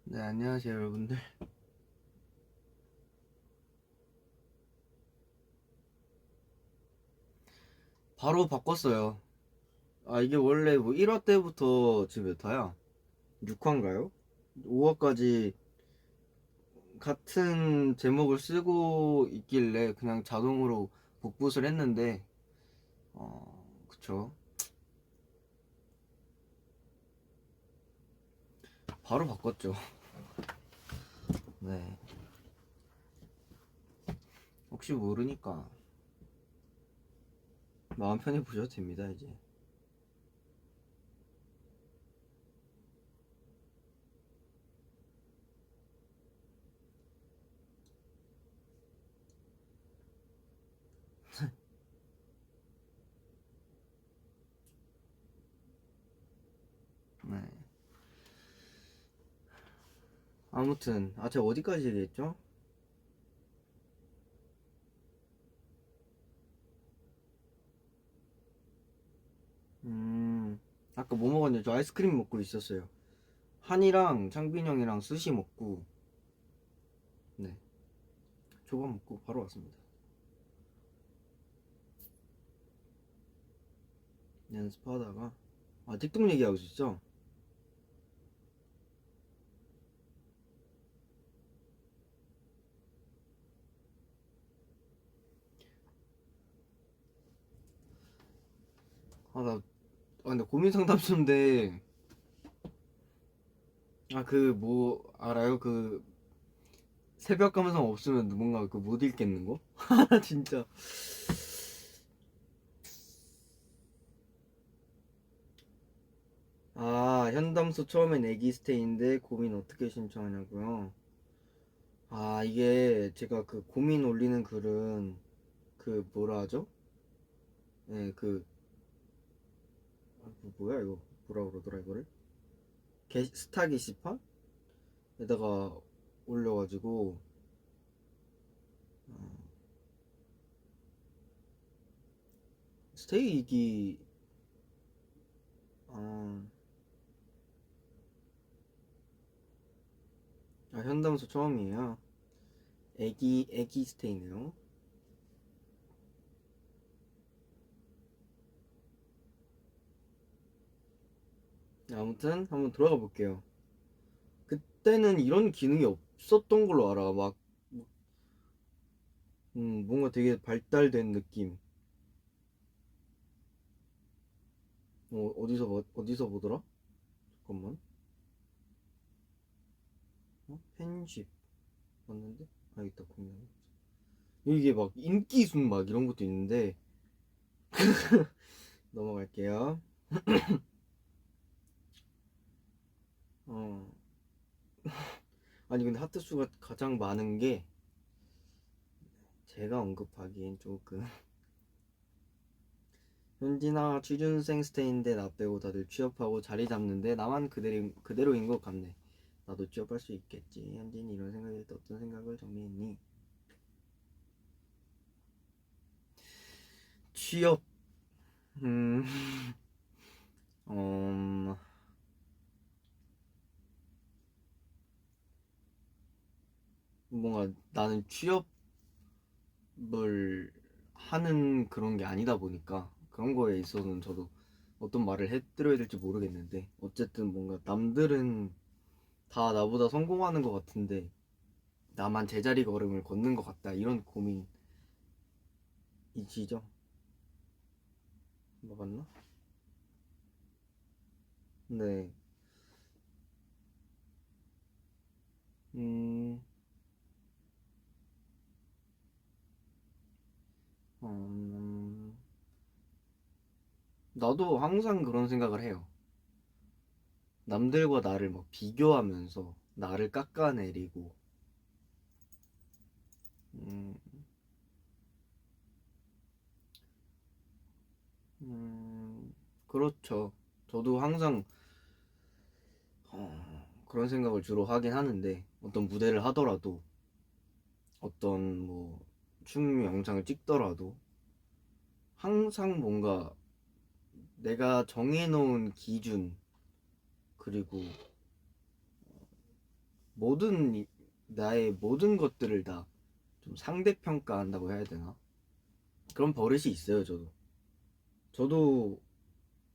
네, 안녕하세요, 여러분들. 바로 바꿨어요. 아, 이게 원래 뭐 1화 때부터 지금 몇 화야? 6화인가요? 5화까지 같은 제목을 쓰고 있길래 그냥 자동으로 복붙을 했는데, 그쵸. 바로 바꿨죠. 네. 혹시 모르니까 마음 편히 보셔도 됩니다, 이제. 네. 아무튼, 제가 어디까지 얘기했죠? 음, 아까 뭐 먹었냐? 저 아이스크림 먹고 있었어요. 한이랑 창빈 형이랑 스시 먹고, 네. 초밥 먹고 바로 왔습니다. 연습하다가 틱톡 얘기하고 있었죠? 근데 고민 상담소인데 그 뭐 알아요? 그 새벽 감성 없으면 뭔가 그 못 읽겠는 거? 진짜. 현담소 처음엔 애기스테인데 고민 어떻게 신청하냐고요? 이게 제가 그 고민 올리는 글은 그 뭐라 하죠? 네, 뭐야 이거, 뭐라 그러더라 이거를? 스타 게시판에다가 올려가지고 어, 스테이기 아, 현담소 처음이에요. 애기 스테이네요. 아무튼 한번 들어가 볼게요. 그때는 이런 기능이 없었던 걸로 알아. 뭔가 되게 발달된 느낌. 어디서 보더라? 잠깐만. 팬십 맞는데? 있다, 공연. 이게 막 인기순 막 이런 것도 있는데 넘어갈게요. 어 아니 근데 하트 수가 가장 많은 게 제가 언급하기엔 조금 현진아 취준생 스테인데 나 빼고 다들 취업하고 자리 잡는데 나만 그대로인 것 같네. 나도 취업할 수 있겠지. 현진이 이런 생각일 때 어떤 생각을 정리했니? 취업. 음, 음, 뭔가 나는 취업을 하는 그런 게 아니다 보니까 그런 거에 있어서는 저도 어떤 말을 해드려야 될지 모르겠는데 어쨌든 뭔가 남들은 다 나보다 성공하는 것 같은데 나만 제자리 걸음을 걷는 것 같다 이런 고민이시죠? 맞나? 네. 음, 음, 나도 항상 그런 생각을 해요. 남들과 나를 막 비교하면서 나를 깎아내리고, 음, 그렇죠. 저도 항상 그런 생각을 주로 하긴 하는데, 어떤 무대를 하더라도, 어떤 뭐, 춤 영상을 찍더라도, 항상 뭔가 내가 정해놓은 기준, 그리고 나의 모든 것들을 다 좀 상대평가한다고 해야 되나? 그런 버릇이 있어요, 저도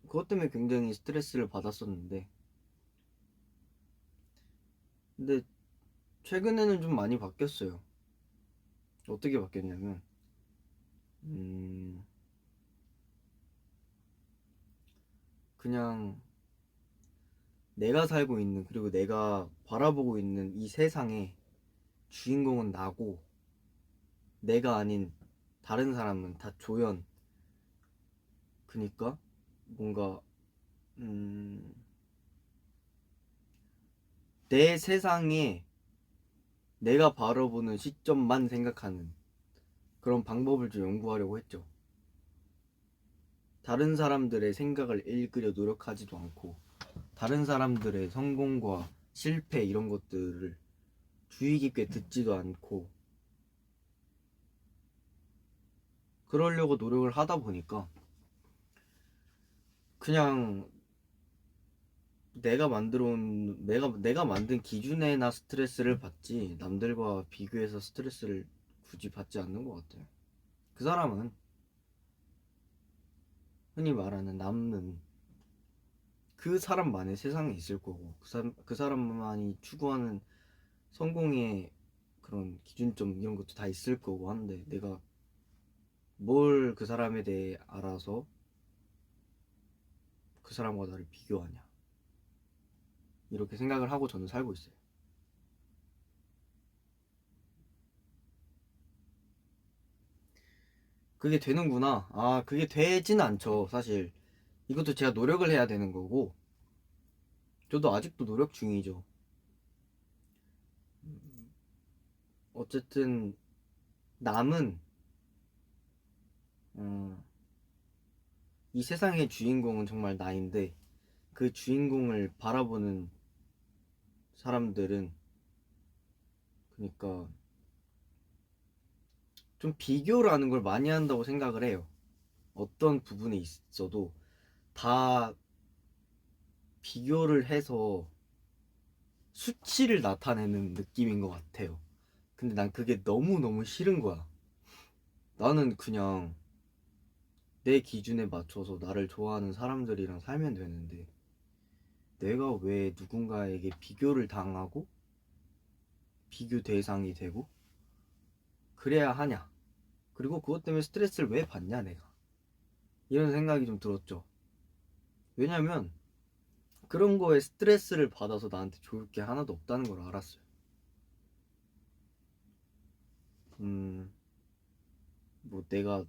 그것 때문에 굉장히 스트레스를 받았었는데, 근데 최근에는 좀 많이 바뀌었어요. 어떻게 바뀌었냐면, 음, 그냥 내가 살고 있는, 그리고 내가 바라보고 있는 이 세상의 주인공은 나고, 내가 아닌 다른 사람은 다 조연. 그니까 뭔가 음, 내 세상에 내가 바라보는 시점만 생각하는 그런 방법을 좀 연구하려고 했죠. 다른 사람들의 생각을 읽으려 노력하지도 않고, 다른 사람들의 성공과 실패 이런 것들을 주의 깊게 듣지도 않고, 그러려고 노력을 하다 보니까 그냥 내가 만든 기준에나 스트레스를 받지, 남들과 비교해서 스트레스를 굳이 받지 않는 것 같아요. 그 사람은, 흔히 말하는 남은 그 사람만의 세상에 있을 거고, 그 사람만이 추구하는 성공의 그런 기준점 이런 것도 다 있을 거고 한데, 내가 뭘 그 사람에 대해 알아서 그 사람과 나를 비교하냐, 이렇게 생각을 하고 저는 살고 있어요. 그게 되는구나. 아, 그게 되진 않죠, 사실. 이것도 제가 노력을 해야 되는 거고, 저도 아직도 노력 중이죠. 어쨌든 남은 어, 이 세상의 주인공은 정말 나인데, 그 주인공을 바라보는 사람들은, 그러니까 좀 비교라는 걸 많이 한다고 생각을 해요. 어떤 부분에 있어도 다 비교를 해서 수치를 나타내는 느낌인 것 같아요. 근데 난 그게 너무너무 싫은 거야. 나는 그냥 내 기준에 맞춰서 나를 좋아하는 사람들이랑 살면 되는데, 내가 왜 누군가에게 비교를 당하고 비교 대상이 되고 그래야 하냐, 그리고 그것 때문에 스트레스를 왜 받냐 내가, 이런 생각이 좀 들었죠. 왜냐면 그런 거에 스트레스를 받아서 나한테 좋을 게 하나도 없다는 걸 알았어요. 음, 뭐 내가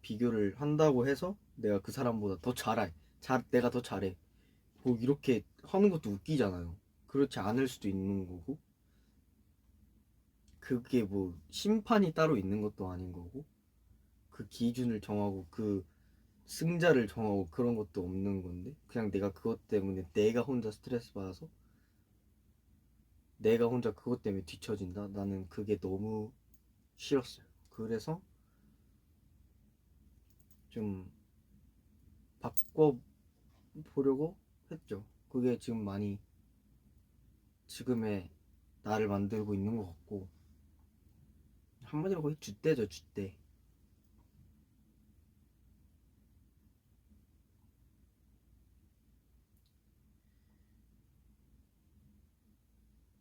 비교를 한다고 해서 내가 그 사람보다 더 내가 더 잘해, 뭐 이렇게 하는 것도 웃기잖아요. 그렇지 않을 수도 있는 거고, 그게 뭐 심판이 따로 있는 것도 아닌 거고, 그 기준을 정하고 그 승자를 정하고 그런 것도 없는 건데, 그냥 내가 그것 때문에 내가 혼자 스트레스 받아서 내가 혼자 그것 때문에 뒤처진다? 나는 그게 너무 싫었어요. 그래서 좀 바꿔보려고 했죠. 그게 지금 많이 지금의 나를 만들고 있는 것 같고, 한마디로 거의 줏대죠, 줏대.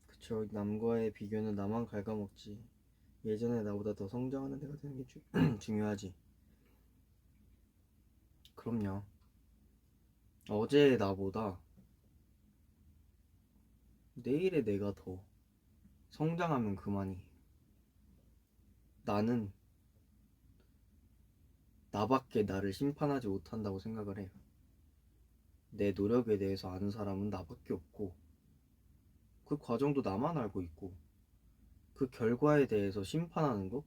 그쵸. 남과의 비교는 나만 갉아먹지. 예전에 나보다 더 성장하는 데가 되는 게 중요하지. 그럼요. 어제의 나보다 내일의 내가 더 성장하면 그만이. 나는 나밖에 나를 심판하지 못한다고 생각을 해요. 내 노력에 대해서 아는 사람은 나밖에 없고, 그 과정도 나만 알고 있고, 그 결과에 대해서 심판하는 거?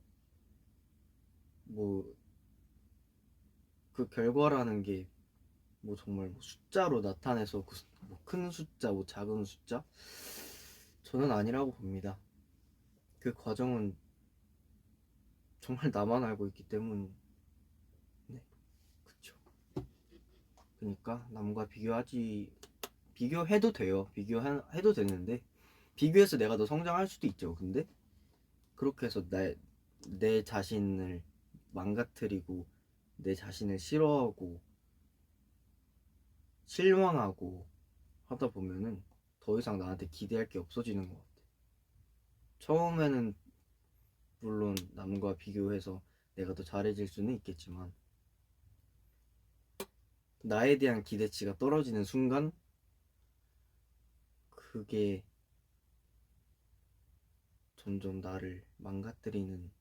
뭐, 그 결과라는 게 뭐 정말 뭐 숫자로 나타내서 뭐큰 숫자, 뭐 작은 숫자? 저는 아니라고 봅니다. 그 과정은 정말 나만 알고 있기 때문에. 그쵸. 그러니까 남과 비교해도 돼요. 비교해도 되는데, 비교해서 내가 더 성장할 수도 있죠. 근데 그렇게 해서 내 자신을 망가뜨리고 내 자신을 싫어하고 실망하고 하다 보면은 더 이상 나한테 기대할 게 없어지는 것 같아. 처음에는 물론 남과 비교해서 내가 더 잘해질 수는 있겠지만 나에 대한 기대치가 떨어지는 순간 그게 점점 나를 망가뜨리는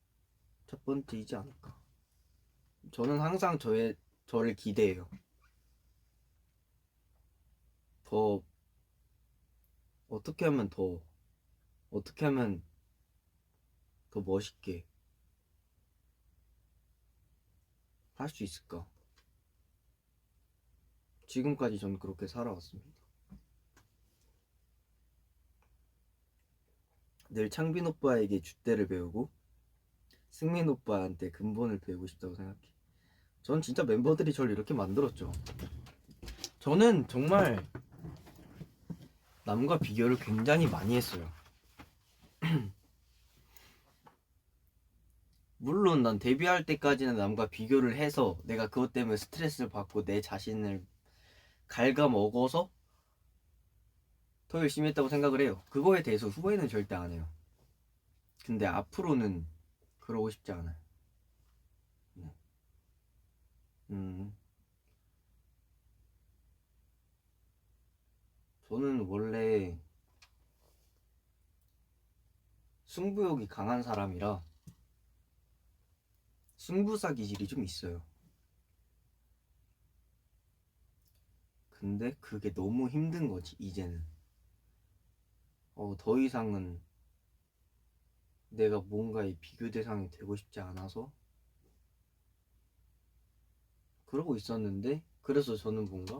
첫 번째이지 않을까. 저는 항상 저를 기대해요. 더 어떻게 하면 더 어떻게 하면 더 멋있게 할 수 있을까? 지금까지 전 그렇게 살아왔습니다. 늘 창빈 오빠에게 줏대를 배우고 승민 오빠한테 근본을 배우고 싶다고 생각해. 전 진짜 멤버들이 저를 이렇게 만들었죠. 저는 정말 남과 비교를 굉장히 많이 했어요. 물론 난 데뷔할 때까지는 남과 비교를 해서 내가 그것 때문에 스트레스를 받고 내 자신을 갉아먹어서 더 열심히 했다고 생각을 해요. 그거에 대해서 후회는 절대 안 해요. 근데 앞으로는 그러고 싶지 않아요. 네. 저는 원래 승부욕이 강한 사람이라 승부사 기질이 좀 있어요. 근데 그게 너무 힘든 거지, 이제는. 더 이상은 내가 뭔가의 비교 대상이 되고 싶지 않아서 그러고 있었는데, 그래서 저는 뭔가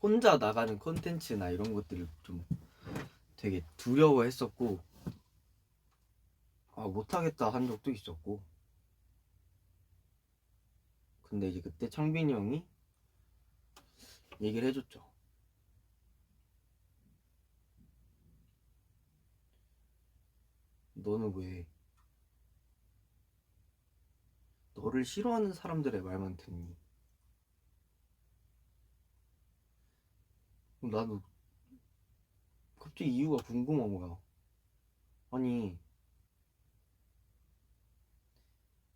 혼자 나가는 컨텐츠나 이런 것들을 좀 되게 두려워했었고, 못하겠다 한 적도 있었고. 근데 이제 그때 창빈이 형이 얘기를 해줬죠. 너는 왜 너를 싫어하는 사람들의 말만 듣니? 나도 갑자기 이유가 궁금한 거야. 아니,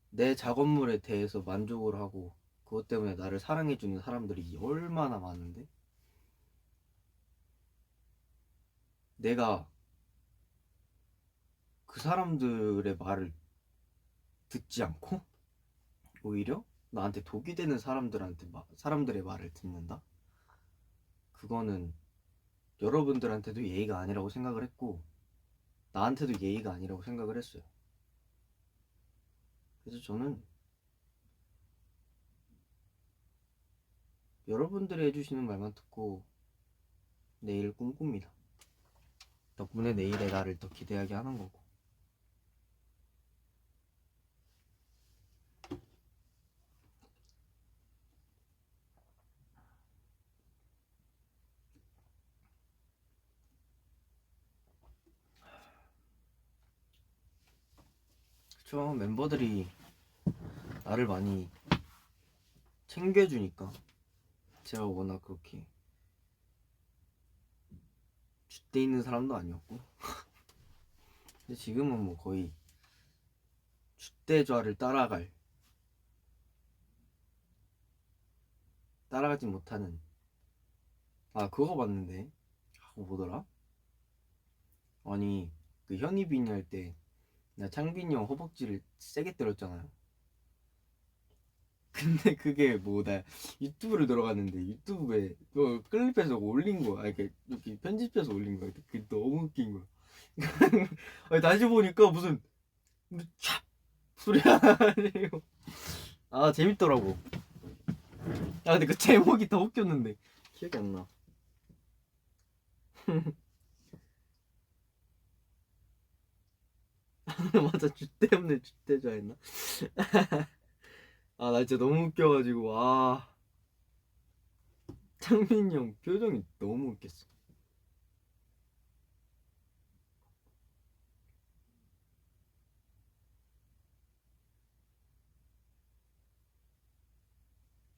내 작업물에 대해서 만족을 하고 그것 때문에 나를 사랑해주는 사람들이 얼마나 많은데 내가 그 사람들의 말을 듣지 않고 오히려 나한테 독이 되는 사람들의 말을 듣는다? 그거는 여러분들한테도 예의가 아니라고 생각을 했고 나한테도 예의가 아니라고 생각을 했어요. 그래서 저는 여러분들이 해주시는 말만 듣고 내일을 꿈꿉니다. 덕분에 내일의 나를 더 기대하게 하는 거고. 그쵸, 멤버들이 나를 많이 챙겨주니까 제가 워낙 그렇게 줏대 있는 사람도 아니었고 근데 지금은 뭐 거의 줏대좌를 따라가지 못하는. 그거 봤는데 그거 뭐더라? 아니 그 현이 빈이 할 때 나 창빈이 형 허벅지를 세게 때렸잖아요. 근데 그게 뭐 나 유튜브를 들어갔는데 유튜브에 그 클립해서 올린 거야. 이렇게 편집해서 올린 거야. 그게 너무 웃긴 거야. 아니, 다시 보니까 무슨 촥 소리야. 재밌더라고. 근데 그 제목이 더 웃겼는데 기억이 안 나. 맞아, 줏대 없네 줏대자 했나? 나 진짜 너무 웃겨가지고 창민이 형 표정이 너무 웃겼어.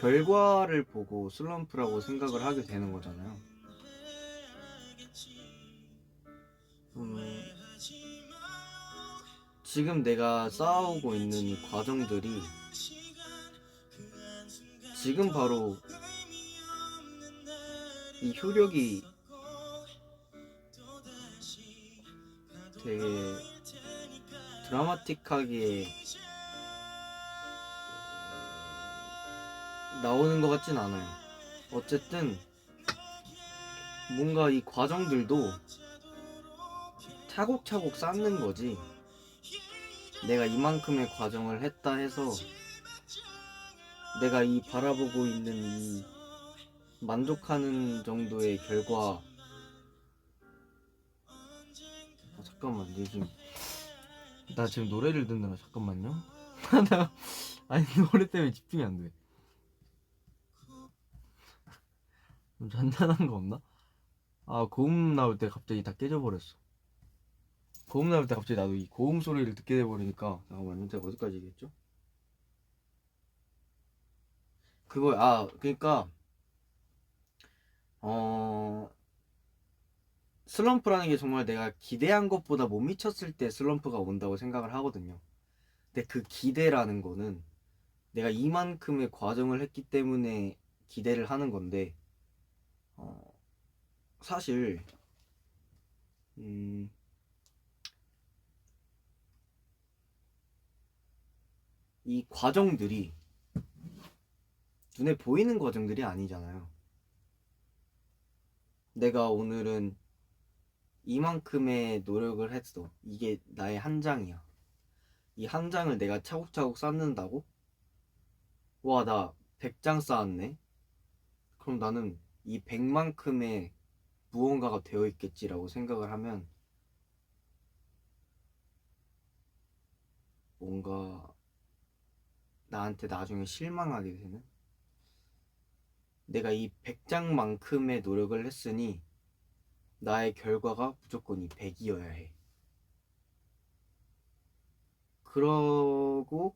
결과를 보고 슬럼프라고 생각을 하게 되는 거잖아요. 지금 내가 쌓아오고 있는 이 과정들이 지금 바로 이 효력이 되게 드라마틱하게 나오는 것 같진 않아요. 어쨌든 뭔가 이 과정들도 차곡차곡 쌓는 거지, 내가 이만큼의 과정을 했다 해서 내가 이 바라보고 있는 이 만족하는 정도의 결과. 잠깐만, 나 지금 노래를 듣느라. 잠깐만요. 아니, 노래 때문에 집중이 안 돼. 좀 잔잔한 거 없나? 아, 고음 나올 때 갑자기 다 깨져버렸어. 고음 나올 때 갑자기 나도 이 고음 소리를 듣게 돼버리니까. 잠깐만요, 제가 어디까지 얘기했죠? 그니까 슬럼프라는 게 정말 내가 기대한 것보다 못 미쳤을 때 슬럼프가 온다고 생각을 하거든요. 근데 그 기대라는 거는 내가 이만큼의 과정을 했기 때문에 기대를 하는 건데, 어, 사실 음, 이 과정들이 눈에 보이는 과정들이 아니잖아요. 내가 오늘은 이만큼의 노력을 했어. 이게 나의 한 장이야. 이 한 장을 내가 차곡차곡 쌓는다고? 와, 나 100장 쌓았네. 그럼 나는 이 100만큼의 무언가가 되어 있겠지라고 생각을 하면 뭔가 나한테 나중에 실망하게 되는? 내가 이 100장만큼의 노력을 했으니 나의 결과가 무조건 이 100이어야 해. 그러고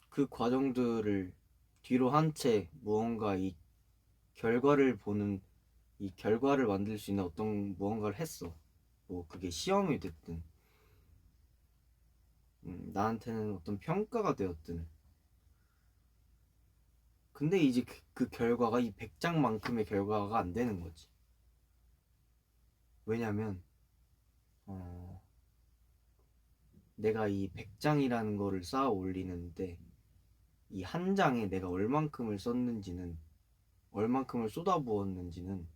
그 과정들을 뒤로 한 채 무언가 이 결과를 보는, 이 결과를 만들 수 있는 어떤 무언가를 했어. 뭐 그게 시험이 됐든 나한테는 어떤 평가가 되었든. 근데 이제 그 결과가 이 100장만큼의 결과가 안 되는 거지. 왜냐면 어, 내가 이 100장이라는 거를 쌓아 올리는데 이 한 장에 내가 얼만큼을 썼는지는, 얼만큼을 쏟아부었는지는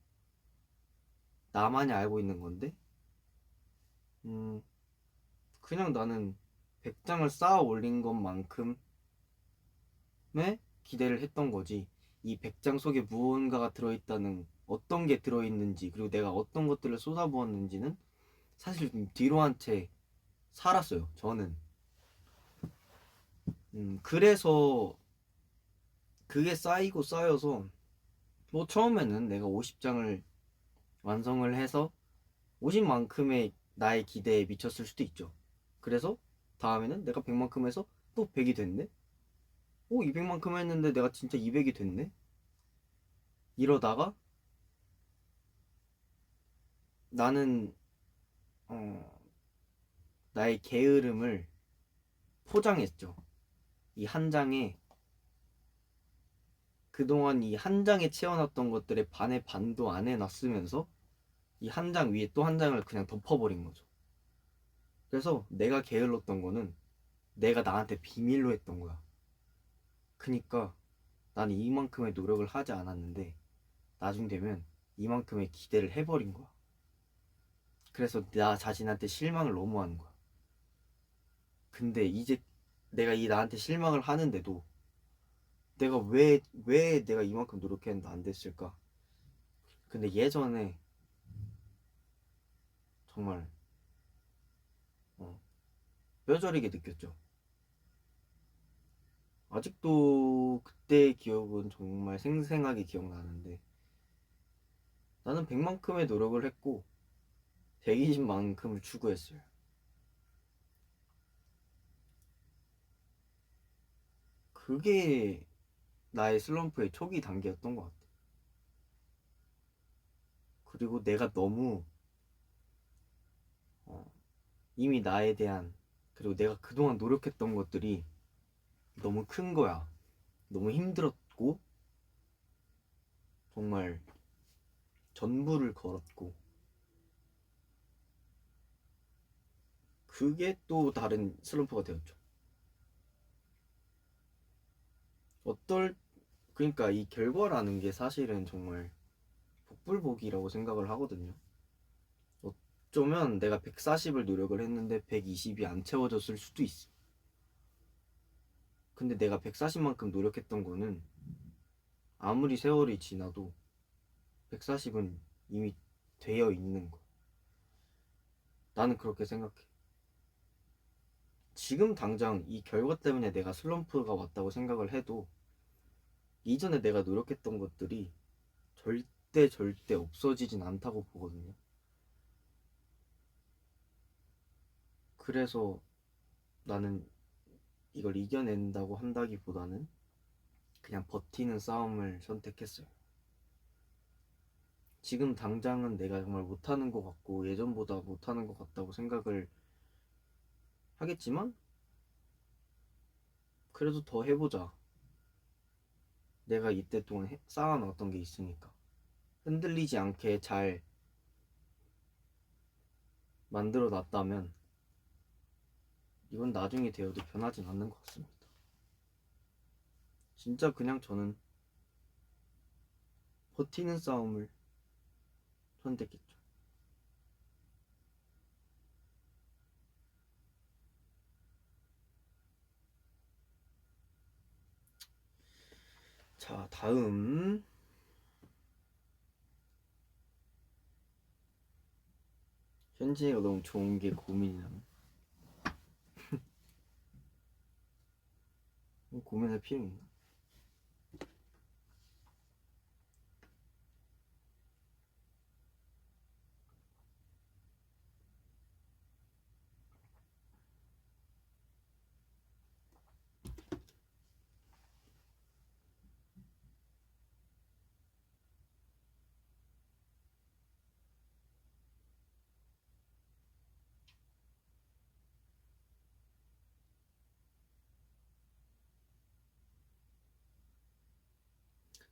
나만이 알고 있는 건데, 음, 그냥 나는 100장을 쌓아 올린 것만큼의 기대를 했던 거지. 이 100장 속에 무언가가 들어있다는, 어떤 게 들어있는지, 그리고 내가 어떤 것들을 쏟아부었는지는 사실 좀 뒤로 한 채 살았어요, 저는. 그래서 그게 쌓이고 쌓여서 뭐 처음에는 내가 50장을 완성을 해서 50만큼의 나의 기대에 미쳤을 수도 있죠. 그래서 다음에는 내가 100만큼 해서 또 100이 됐네? 오, 200만큼 했는데 내가 진짜 200이 됐네? 이러다가 나는 어, 나의 게으름을 포장했죠. 이 한 장에, 그동안 이 한 장에 채워놨던 것들의 반의 반도 안 해놨으면서 이 한 장 위에 또 한 장을 그냥 덮어버린 거죠. 그래서 내가 게을렀던 거는 내가 나한테 비밀로 했던 거야. 그니까 나는 이만큼의 노력을 하지 않았는데 나중 되면 이만큼의 기대를 해버린 거야. 그래서 나 자신한테 실망을 너무 하는 거야. 근데 이제 내가 이 나한테 실망을 하는데도 내가 왜 내가 이만큼 노력했는데 안 됐을까? 근데 예전에 정말 어, 뼈저리게 느꼈죠. 아직도 그때의 기억은 정말 생생하게 기억나는데, 나는 100만큼의 노력을 했고 120만큼을 추구했어요. 그게 나의 슬럼프의 초기 단계였던 것 같아. 그리고 내가 너무 어, 이미 나에 대한, 그리고 내가 그동안 노력했던 것들이 너무 큰 거야. 너무 힘들었고 정말 전부를 걸었고, 그게 또 다른 슬럼프가 되었죠. 어떨 그러니까 이 결과라는 게 사실은 정말 복불복이라고 생각을 하거든요. 어쩌면 내가 140을 노력을 했는데 120이 안 채워졌을 수도 있어. 근데 내가 140만큼 노력했던 거는 아무리 세월이 지나도 140은 이미 되어 있는 거. 나는 그렇게 생각해. 지금 당장 이 결과 때문에 내가 슬럼프가 왔다고 생각을 해도 이전에 내가 노력했던 것들이 절대 없어지진 않다고 보거든요. 그래서 나는 이걸 이겨낸다고 한다기보다는 그냥 버티는 싸움을 선택했어요. 지금 당장은 내가 정말 못하는 것 같고 예전보다 못하는 것 같다고 생각을 하겠지만, 그래도 더 해보자. 내가 이때 동안 쌓아놨던 게 있으니까 흔들리지 않게 잘 만들어 놨다면 이건 나중에 되어도 변하진 않는 것 같습니다. 진짜 그냥 저는 버티는 싸움을 선택했죠. 자, 다음. 현진이가 너무 좋은 게 고민이라면 고민할 필요 있나?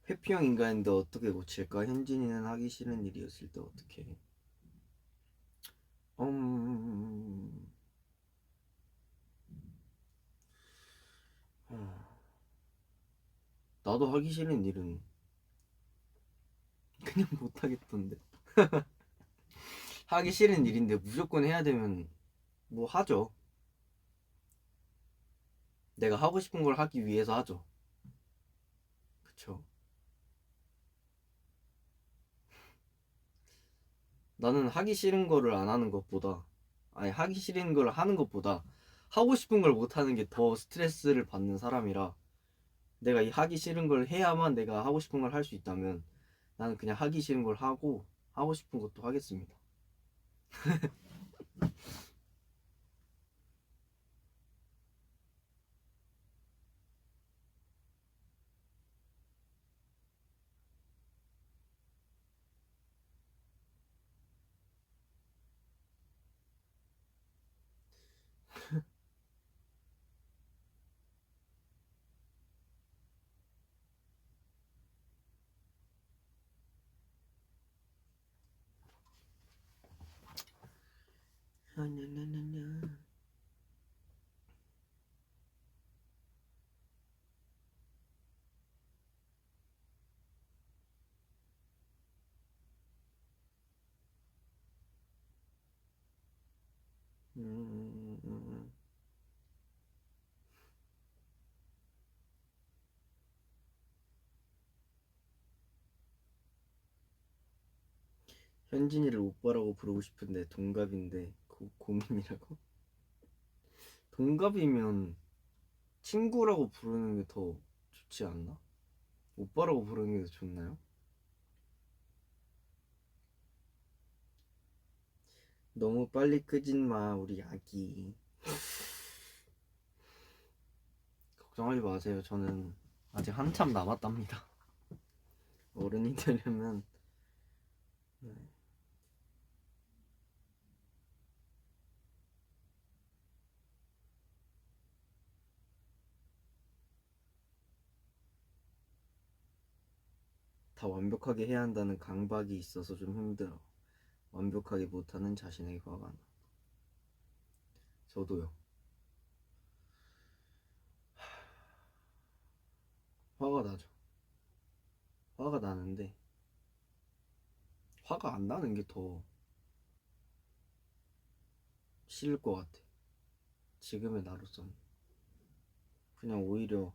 회피형 인간인데 어떻게 고칠까? 현진이는 하기 싫은 일이었을 때 어떻게 해? 음... 어, 나도 하기 싫은 일은 그냥 못하겠던데. 하기 싫은 일인데 무조건 해야 되면 뭐 하죠. 내가 하고 싶은 걸 하기 위해서 하죠. 그쵸? 나는 하기 싫은 거를 안 하는 것보다, 아니 하기 싫은 걸 하는 것보다 하고 싶은 걸 못 하는 게 더 스트레스를 받는 사람이라, 내가 이 하기 싫은 걸 해야만 내가 하고 싶은 걸 할 수 있다면 나는 그냥 하기 싫은 걸 하고 하고 싶은 것도 하겠습니다. 음... 현진이를 오빠라고 부르고 싶은데 동갑인데 고민이라고? 동갑이면 친구라고 부르는 게 더 좋지 않나? 오빠라고 부르는 게 더 좋나요? 너무 빨리 끄진 마 우리 아기. 걱정하지 마세요. 저는 아직 한참 남았답니다. 어른이 되려면. 네. 다 완벽하게 해야 한다는 강박이 있어서 좀 힘들어. 완벽하게 못하는 자신에게 화가 나. 저도요. 화가 나죠. 화가 나는데 화가 안 나는 게 더 싫을 것 같아. 지금의 나로서는 그냥 오히려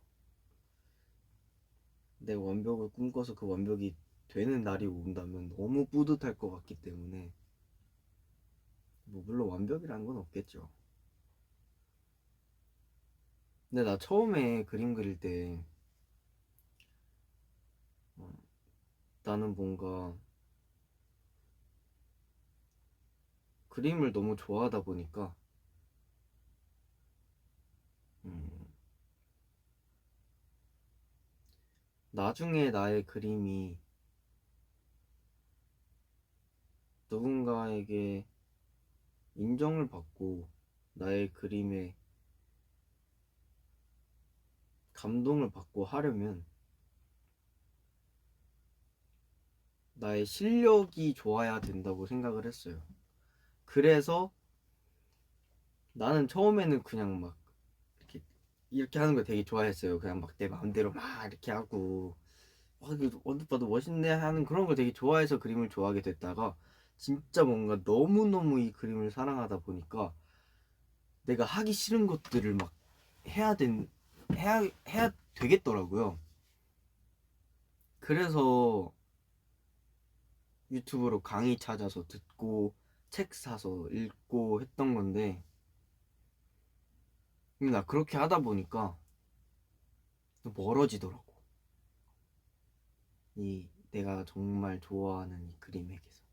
내가 완벽을 꿈꿔서 그 완벽이 되는 날이 온다면 너무 뿌듯할 것 같기 때문에, 뭐 물론 완벽이라는 건 없겠죠. 근데 나 처음에 그림 그릴 때 어, 나는 뭔가 그림을 너무 좋아하다 보니까 음, 나중에 나의 그림이 누군가에게 인정을 받고 나의 그림에 감동을 받고 하려면 나의 실력이 좋아야 된다고 생각을 했어요. 그래서 나는 처음에는 그냥 막 이렇게 이렇게 하는 걸 되게 좋아했어요. 그냥 막 내 마음대로 막 이렇게 하고 이거 언뜻 봐도 멋있네 하는 그런 걸 되게 좋아해서 그림을 좋아하게 됐다가 진짜 뭔가 너무너무 이 그림을 사랑하다 보니까 내가 하기 싫은 것들을 막 해야 된 해야 되겠더라고요. 그래서 유튜브로 강의 찾아서 듣고 책 사서 읽고 했던 건데, 근데 나 그렇게 하다 보니까 멀어지더라고. 이 내가 정말 좋아하는 이 그림에게서.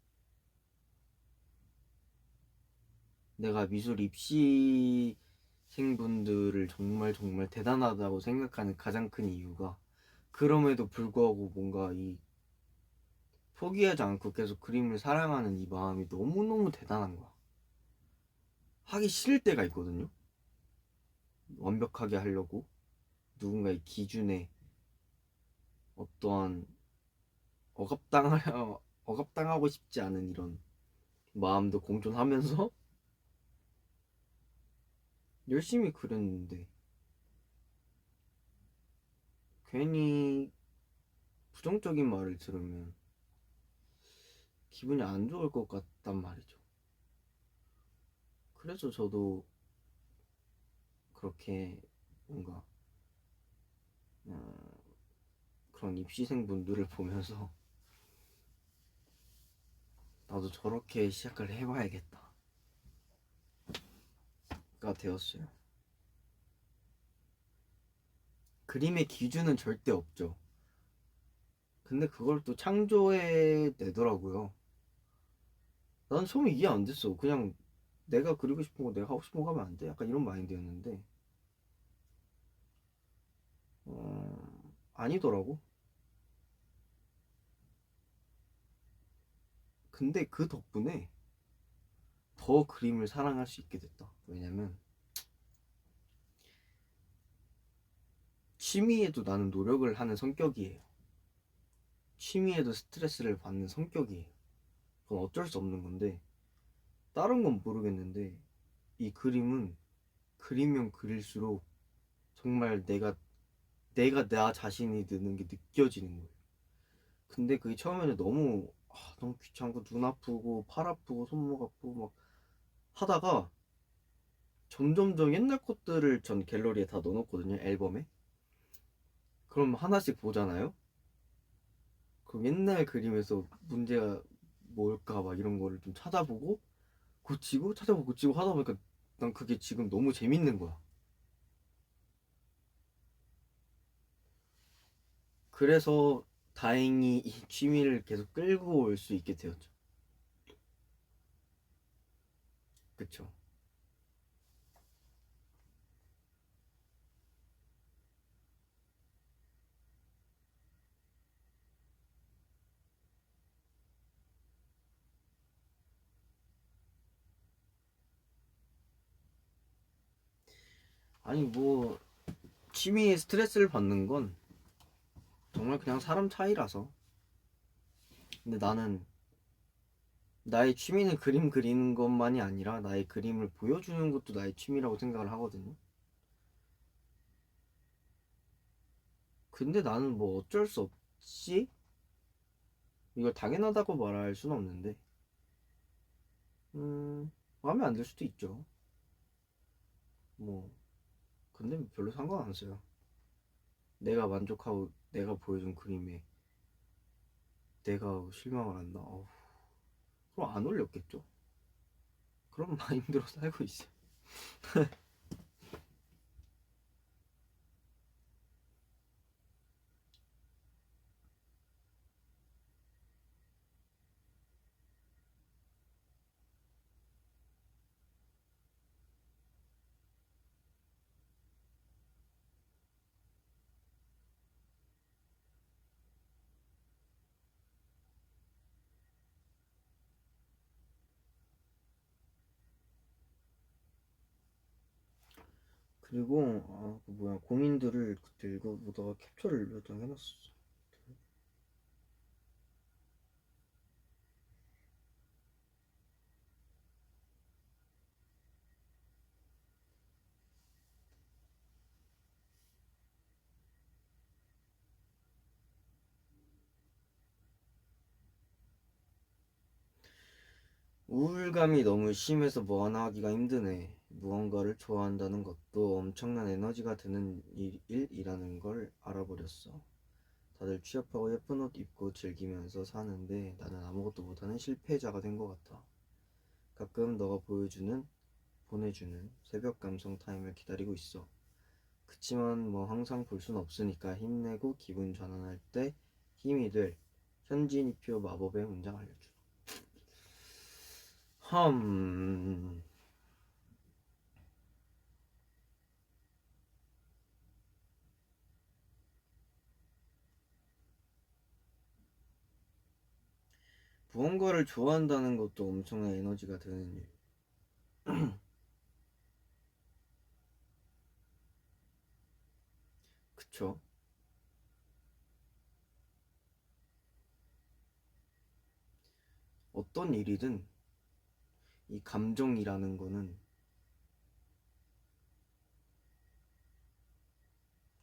내가 미술 입시생분들을 정말 정말 대단하다고 생각하는 가장 큰 이유가, 그럼에도 불구하고 뭔가 이 포기하지 않고 계속 그림을 사랑하는 이 마음이 너무너무 대단한 거야. 하기 싫을 때가 있거든요. 완벽하게 하려고 누군가의 기준에 어떠한 억압당하고 싶지 않은 이런 마음도 공존하면서 열심히 그렸는데 괜히 부정적인 말을 들으면 기분이 안 좋을 것 같단 말이죠. 그래서 저도 그렇게 뭔가 어, 그런 입시생분들을 보면서 나도 저렇게 시작을 해봐야겠다가 되었어요. 그림의 기준은 절대 없죠. 근데 그걸 또 창조해 내더라고요. 난 처음에 이해 안 됐어. 그냥 내가 그리고 싶은 거 내가 하고 싶은 거 하면 안 돼? 약간 이런 마인드였는데 아니더라고. 근데 그 덕분에 더 그림을 사랑할 수 있게 됐다. 왜냐면 취미에도 나는 노력을 하는 성격이에요. 취미에도 스트레스를 받는 성격이에요. 그건 어쩔 수 없는 건데, 다른 건 모르겠는데 이 그림은 그리면 그릴수록 정말 내가 나 자신이 느는 게 느껴지는 거예요. 근데 그게 처음에는 너무 귀찮고 눈 아프고 팔 아프고 손목 아프고 막 하다가 점점점 옛날 것들을 전 갤러리에 다 넣어놓거든요, 앨범에. 그럼 하나씩 보잖아요. 그럼 옛날 그림에서 문제가 뭘까 막 이런 거를 좀 찾아보고 고치고 찾아보고 고치고 하다 보니까 난 그게 지금 너무 재밌는 거야. 그래서 다행히 이 취미를 계속 끌고 올 수 있게 되었죠. 그쵸. 아니 뭐 취미에 스트레스를 받는 건 정말 그냥 사람 차이라서. 근데 나는 나의 취미는 그림 그리는 것만이 아니라 나의 그림을 보여주는 것도 나의 취미라고 생각을 하거든요. 근데 나는 뭐 어쩔 수 없지? 이걸 당연하다고 말할 수는 없는데, 마음에 안 들 수도 있죠. 뭐, 근데 별로 상관 안 써요. 내가 만족하고 내가 보여준 그림에 내가 실망을 한다. 그럼 안 올렸겠죠? 그런 마인드로 살고 있어요. 그리고 그 뭐야 고민들을 그때 읽어보다가 캡처를 몇 장 해놨었어. 우울감이 너무 심해서 뭐 하나 하기가 힘드네. 무언가를 좋아한다는 것도 엄청난 에너지가 드는 일이라는 걸 알아버렸어. 다들 취업하고 예쁜 옷 입고 즐기면서 사는데 나는 아무것도 못하는 실패자가 된 것 같아. 가끔 너가 보내주는 새벽 감성 타임을 기다리고 있어. 그치만 뭐 항상 볼 순 없으니까 힘내고 기분 전환할 때 힘이 될 현진이표 마법의 문장 알려줘. 험... 무언가를 좋아한다는 것도 엄청난 에너지가 드는 일. 그쵸? 어떤 일이든 이 감정이라는 거는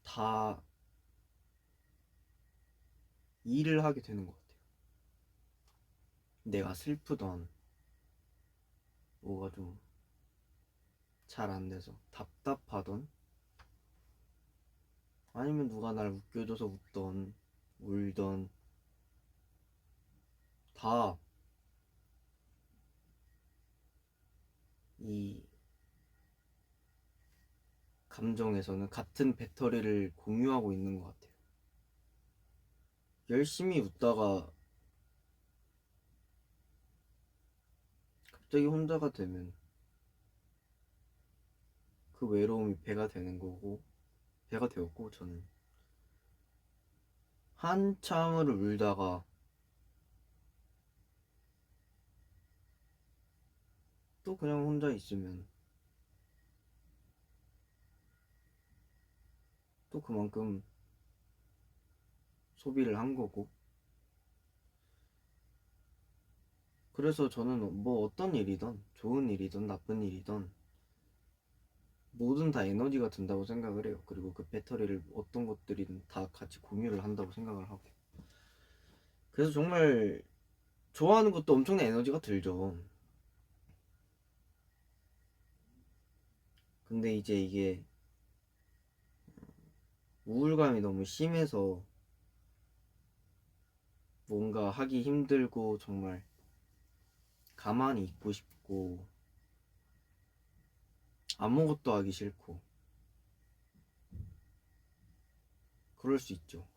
다 일을 하게 되는 것 같아요. 내가 슬프던 뭐가 좀 잘 안 돼서 답답하던 아니면 누가 날 웃겨줘서 웃던 울던 다 이 감정에서는 같은 배터리를 공유하고 있는 것 같아요. 열심히 웃다가 갑자기 혼자가 되면 그 외로움이 배가 되었고 저는 한참을 울다가 또 그냥 혼자 있으면 또 그만큼 소비를 한 거고. 그래서 저는 뭐 어떤 일이든 좋은 일이든 나쁜 일이든 뭐든 다 에너지가 든다고 생각을 해요. 그리고 그 배터리를 어떤 것들이든 다 같이 공유를 한다고 생각을 하고. 그래서 정말 좋아하는 것도 엄청난 에너지가 들죠. 근데 이제 이게 우울감이 너무 심해서 뭔가 하기 힘들고 정말 가만히 있고 싶고 아무것도 하기 싫고 그럴 수 있죠.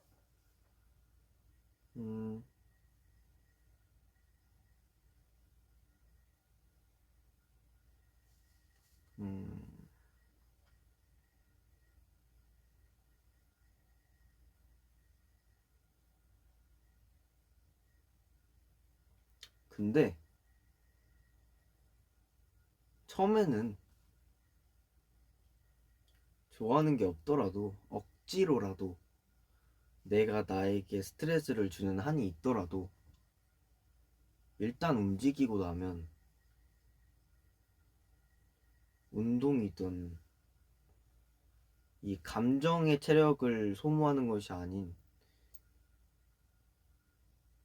음, 음, 근데 처음에는 좋아하는 게 없더라도 억지로라도 내가 나에게 스트레스를 주는 한이 있더라도 일단 움직이고 나면 운동이든 이 감정의 체력을 소모하는 것이 아닌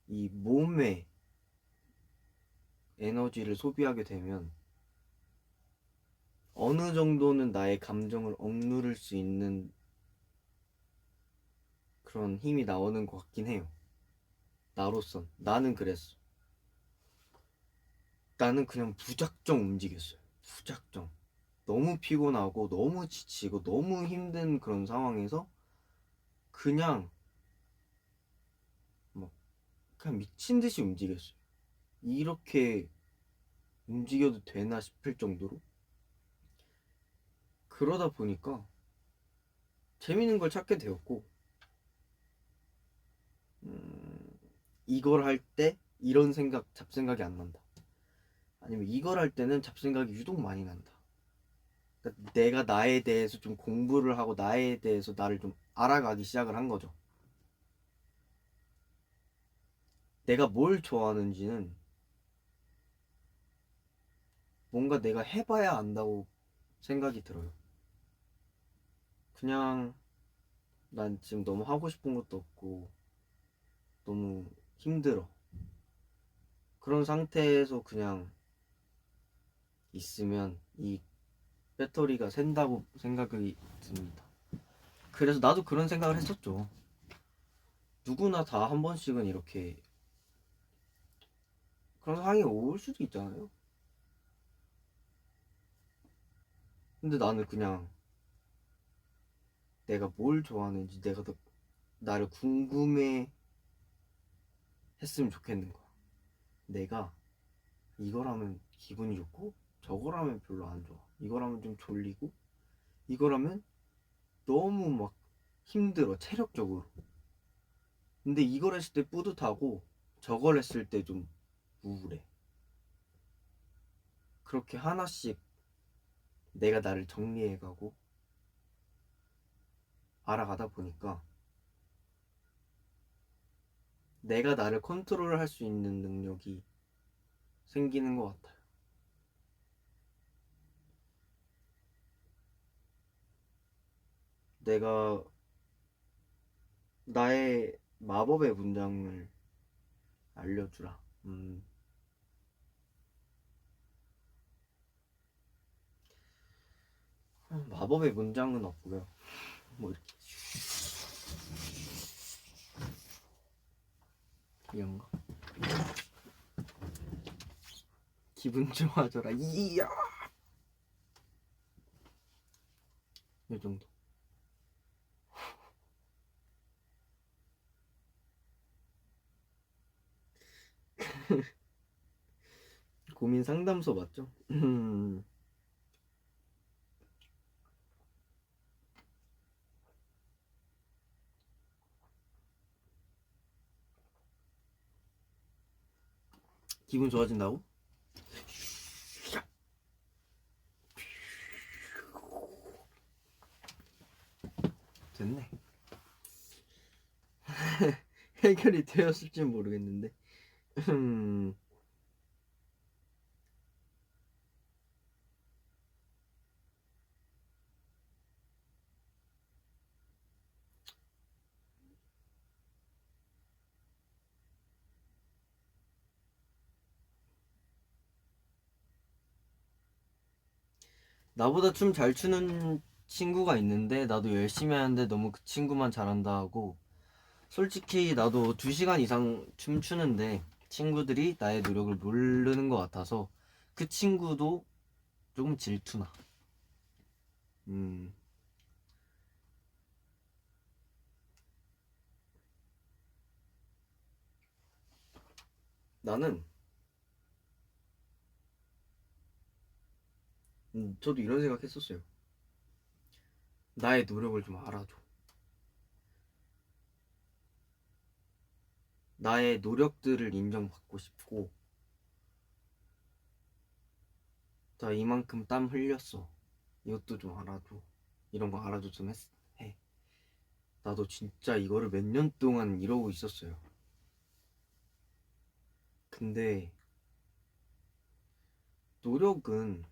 이 몸의 에너지를 소비하게 되면 어느 정도는 나의 감정을 억누를 수 있는 그런 힘이 나오는 것 같긴 해요. 나로선 나는 그랬어. 나는 그냥 무작정 움직였어요. 무작정. 너무 피곤하고 너무 지치고 너무 힘든 그런 상황에서 그냥 막 그냥 미친 듯이 움직였어요. 이렇게 움직여도 되나 싶을 정도로. 그러다 보니까 재밌는 걸 찾게 되었고, 음, 이걸 할 때 이런 생각, 잡생각이 안 난다. 아니면 이걸 할 때는 잡생각이 유독 많이 난다. 그러니까 내가 나에 대해서 좀 공부를 하고 나에 대해서 나를 좀 알아가기 시작을 한 거죠. 내가 뭘 좋아하는지는 뭔가 내가 해봐야 안다고 생각이 들어요. 그냥 난 지금 너무 하고 싶은 것도 없고 너무 힘들어. 그런 상태에서 그냥 있으면 이 배터리가 샌다고 생각이 듭니다. 그래서 나도 그런 생각을 했었죠. 누구나 다 한 번씩은 이렇게 그런 상황이 올 수도 있잖아요. 근데 나는 그냥 내가 뭘 좋아하는지 내가 더 나를 궁금해 했으면 좋겠는 거야. 내가 이걸 하면 기분이 좋고 저걸 하면 별로 안 좋아. 이걸 하면 좀 졸리고 이걸 하면 너무 막 힘들어 체력적으로. 근데 이걸 했을 때 뿌듯하고 저걸 했을 때 좀 우울해. 그렇게 하나씩 내가 나를 정리해가고 알아가다 보니까 내가 나를 컨트롤할 수 있는 능력이 생기는 것 같아요. 내가 나의 마법의 문장을 알려주라. 마법의 문장은 없고요. 뭐 이렇게 이런 거. 기분 좋아져라. 이야. 이 정도. 고민 상담소 맞죠? 기분 좋아진다고? 됐네. 해결이 되었을지 모르겠는데. 나보다 춤 잘 추는 친구가 있는데 나도 열심히 하는데 너무 그 친구만 잘한다 하고, 솔직히 나도 2시간 이상 춤추는데 친구들이 나의 노력을 모르는 것 같아서 그 친구도 조금 질투나. 음, 나는 저도 이런 생각 했었어요. 나의 노력을 좀 알아줘. 나의 노력들을 인정받고 싶고, 나 이만큼 땀 흘렸어. 이것도 좀 알아줘. 이런 거 알아줬으면 해. 나도 진짜 이거를 몇 년 동안 이러고 있었어요. 근데 노력은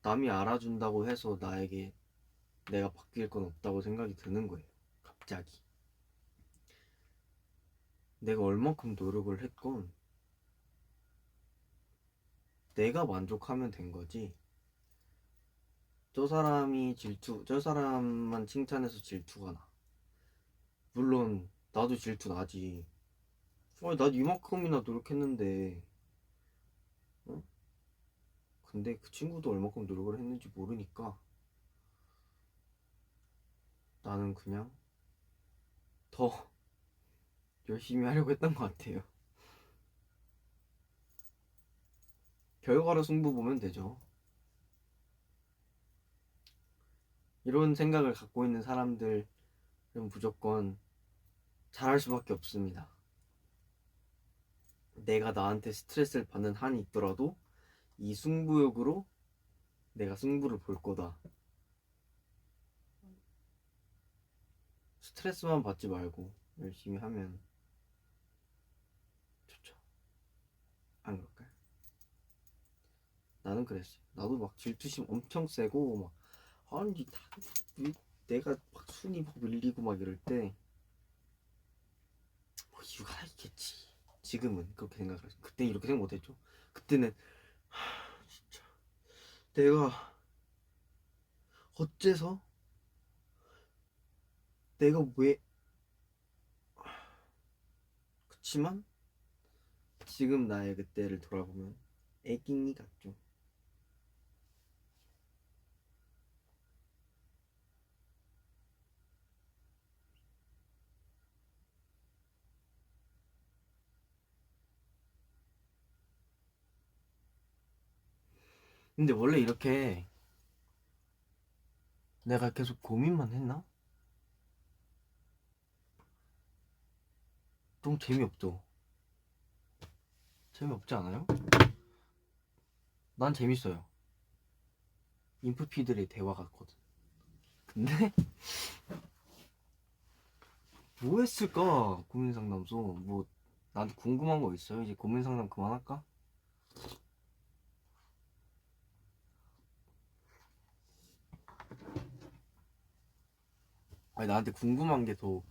남이 알아준다고 해서 나에게 내가 바뀔 건 없다고 생각이 드는 거예요. 갑자기. 내가 얼만큼 노력을 했건 내가 만족하면 된 거지. 저 사람만 칭찬해서 질투가 나. 물론 나도 질투 나지. 나도 이만큼이나 노력했는데, 어? 근데 그 친구도 얼마큼 노력을 했는지 모르니까 나는 그냥 더 열심히 하려고 했던 것 같아요. 결과로 승부 보면 되죠. 이런 생각을 갖고 있는 사람들은 무조건 잘할 수밖에 없습니다. 내가 나한테 스트레스를 받는 한이 있더라도 이 승부욕으로 내가 승부를 볼 거다. 스트레스만 받지 말고 열심히 하면 좋죠. 안 그럴까요? 나는 그랬어요. 나도 막 질투심 엄청 세고 막 아니 다 내가 막 순위 막 밀리고 막 이럴 때 뭐 이유가 있겠지. 지금은 그렇게 생각을 했어. 그때는 이렇게 생각 못했죠. 그때는 진짜 내가 어째서 내가 왜 그치만 지금 나의 그때를 돌아보면 애기니 같죠. 근데 원래 이렇게 내가 계속 고민만 했나? 너무 재미없죠. 재미없지 않아요? 난 재밌어요. 인프피들의 대화 같거든. 근데 뭐 했을까? 고민 상담소. 뭐 나한테 궁금한 거 있어요? 이제 고민 상담 그만할까? 아니 나한테 궁금한 게 더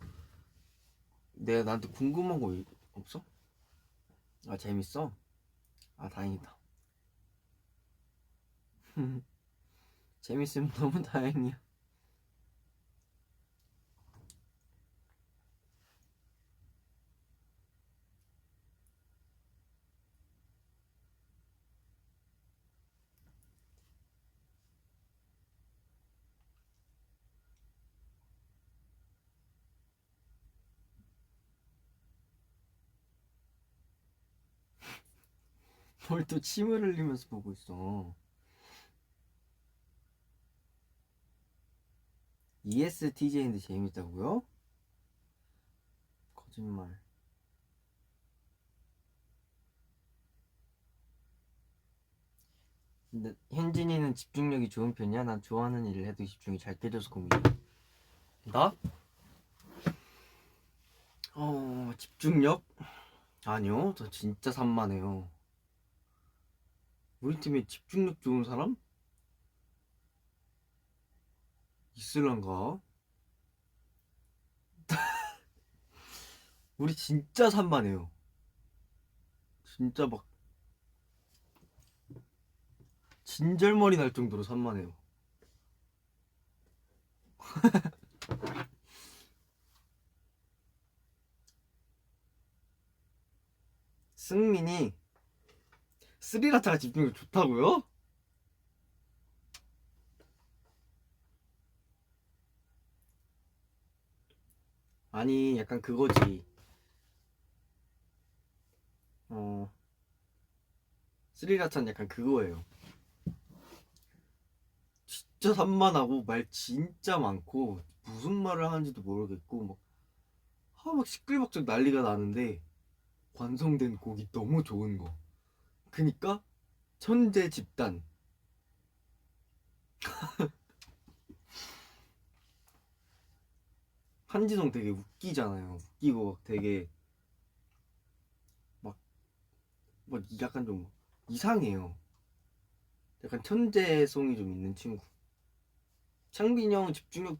내가 나한테 궁금한 거 없어? 아 재밌어? 아 다행이다. 재밌으면 너무 다행이야. 뭘 또 침을 흘리면서 보고 있어. ESTJ인데 재밌다고요? 거짓말. 근데 현진이는 집중력이 좋은 편이야? 난 좋아하는 일을 해도 집중이 잘 깨져서 고민이야. 나? 집중력? 아니요, 저 진짜 산만해요. 우리 팀에 집중력 좋은 사람? 있을란가? 우리 진짜 산만해요. 진짜 막 진절머리 날 정도로 산만해요. 승민이 스리라차가 집중력 좋다고요? 아니 약간 그거지. 어 스리라차는 약간 그거예요. 진짜 산만하고 말 진짜 많고 무슨 말을 하는지도 모르겠고 막 시끌벅적 난리가 나는데 완성된 곡이 너무 좋은 거. 그니까 천재 집단. 한지성 되게 웃기잖아요. 웃기고 막 되게 막, 막 약간 좀 이상해요. 약간 천재성이 좀 있는 친구. 창빈이 형은 집중력,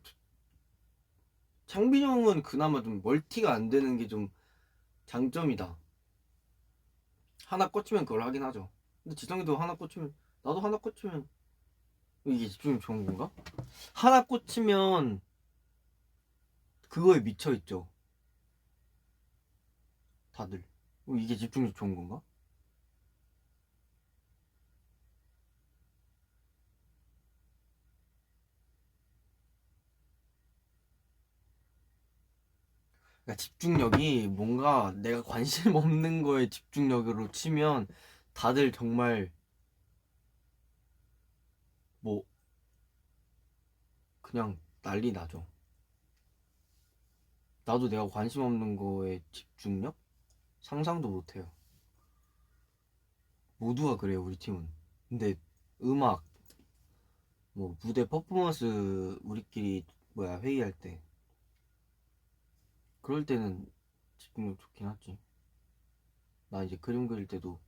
창빈이 형은 그나마 좀 멀티가 안 되는 게 좀 장점이다. 하나 꽂히면 그걸 하긴 하죠. 근데 지성이도 하나 꽂히면, 나도 하나 꽂히면 이게 집중력 좋은 건가? 하나 꽂히면 그거에 미쳐 있죠. 다들. 이게 집중력 좋은 건가? 그러니까 집중력이 뭔가 내가 관심 없는 거에 집중력으로 치면 다들 정말 뭐 그냥 난리 나죠. 나도 내가 관심 없는 거에 집중력? 상상도 못 해요. 모두가 그래요, 우리 팀은. 근데 음악, 뭐 무대 퍼포먼스 우리끼리 뭐야 회의할 때 그럴 때는 집중력 좋긴 하지. 나 이제 그림 그릴 때도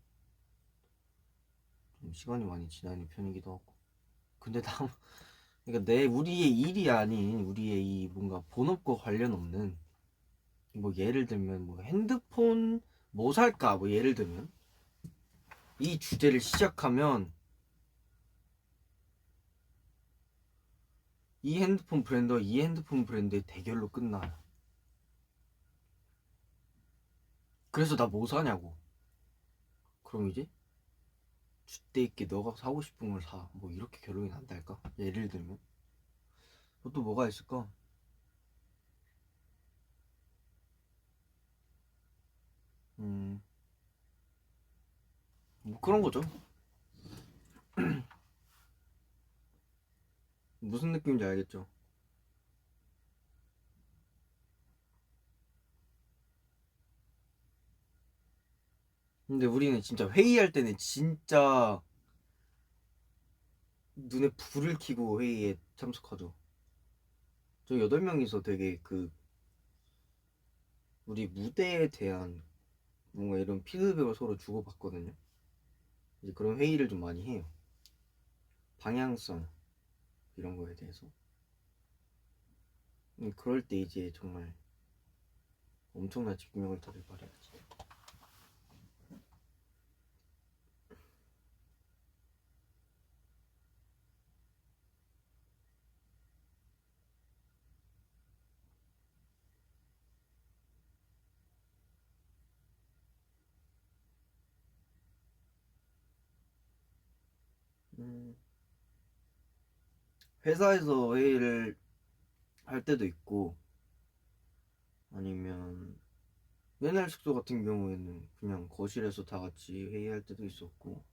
좀 시간이 많이 지나는 편이기도 하고. 근데 나 그러니까 내 우리의 일이 아닌 우리의 이 뭔가 본업과 관련 없는 뭐 예를 들면 뭐 핸드폰 뭐 살까 뭐 예를 들면 이 주제를 시작하면 이 핸드폰 브랜드와 이 핸드폰 브랜드의 대결로 끝나요. 그래서 나 뭐 사냐고. 그럼 이제 주대 있게 너가 사고 싶은 걸 사. 뭐 이렇게 결론이 난달까? 예를 들면 또 뭐가 있을까? 음, 뭐 그런 거죠. 무슨 느낌인지 알겠죠? 근데 우리는 진짜 회의할 때는 진짜 눈에 불을 켜고 회의에 참석하죠. 저 8명이서 되게 그 우리 무대에 대한 뭔가 이런 피드백을 서로 주고받거든요. 이제 그런 회의를 좀 많이 해요. 방향성 이런 거에 대해서. 그럴 때 이제 정말 엄청난 집중력을 다들 발휘하지. 음, 회사에서 회의를 할 때도 있고 아니면 옛날 숙소 같은 경우에는 그냥 거실에서 다 같이 회의할 때도 있었고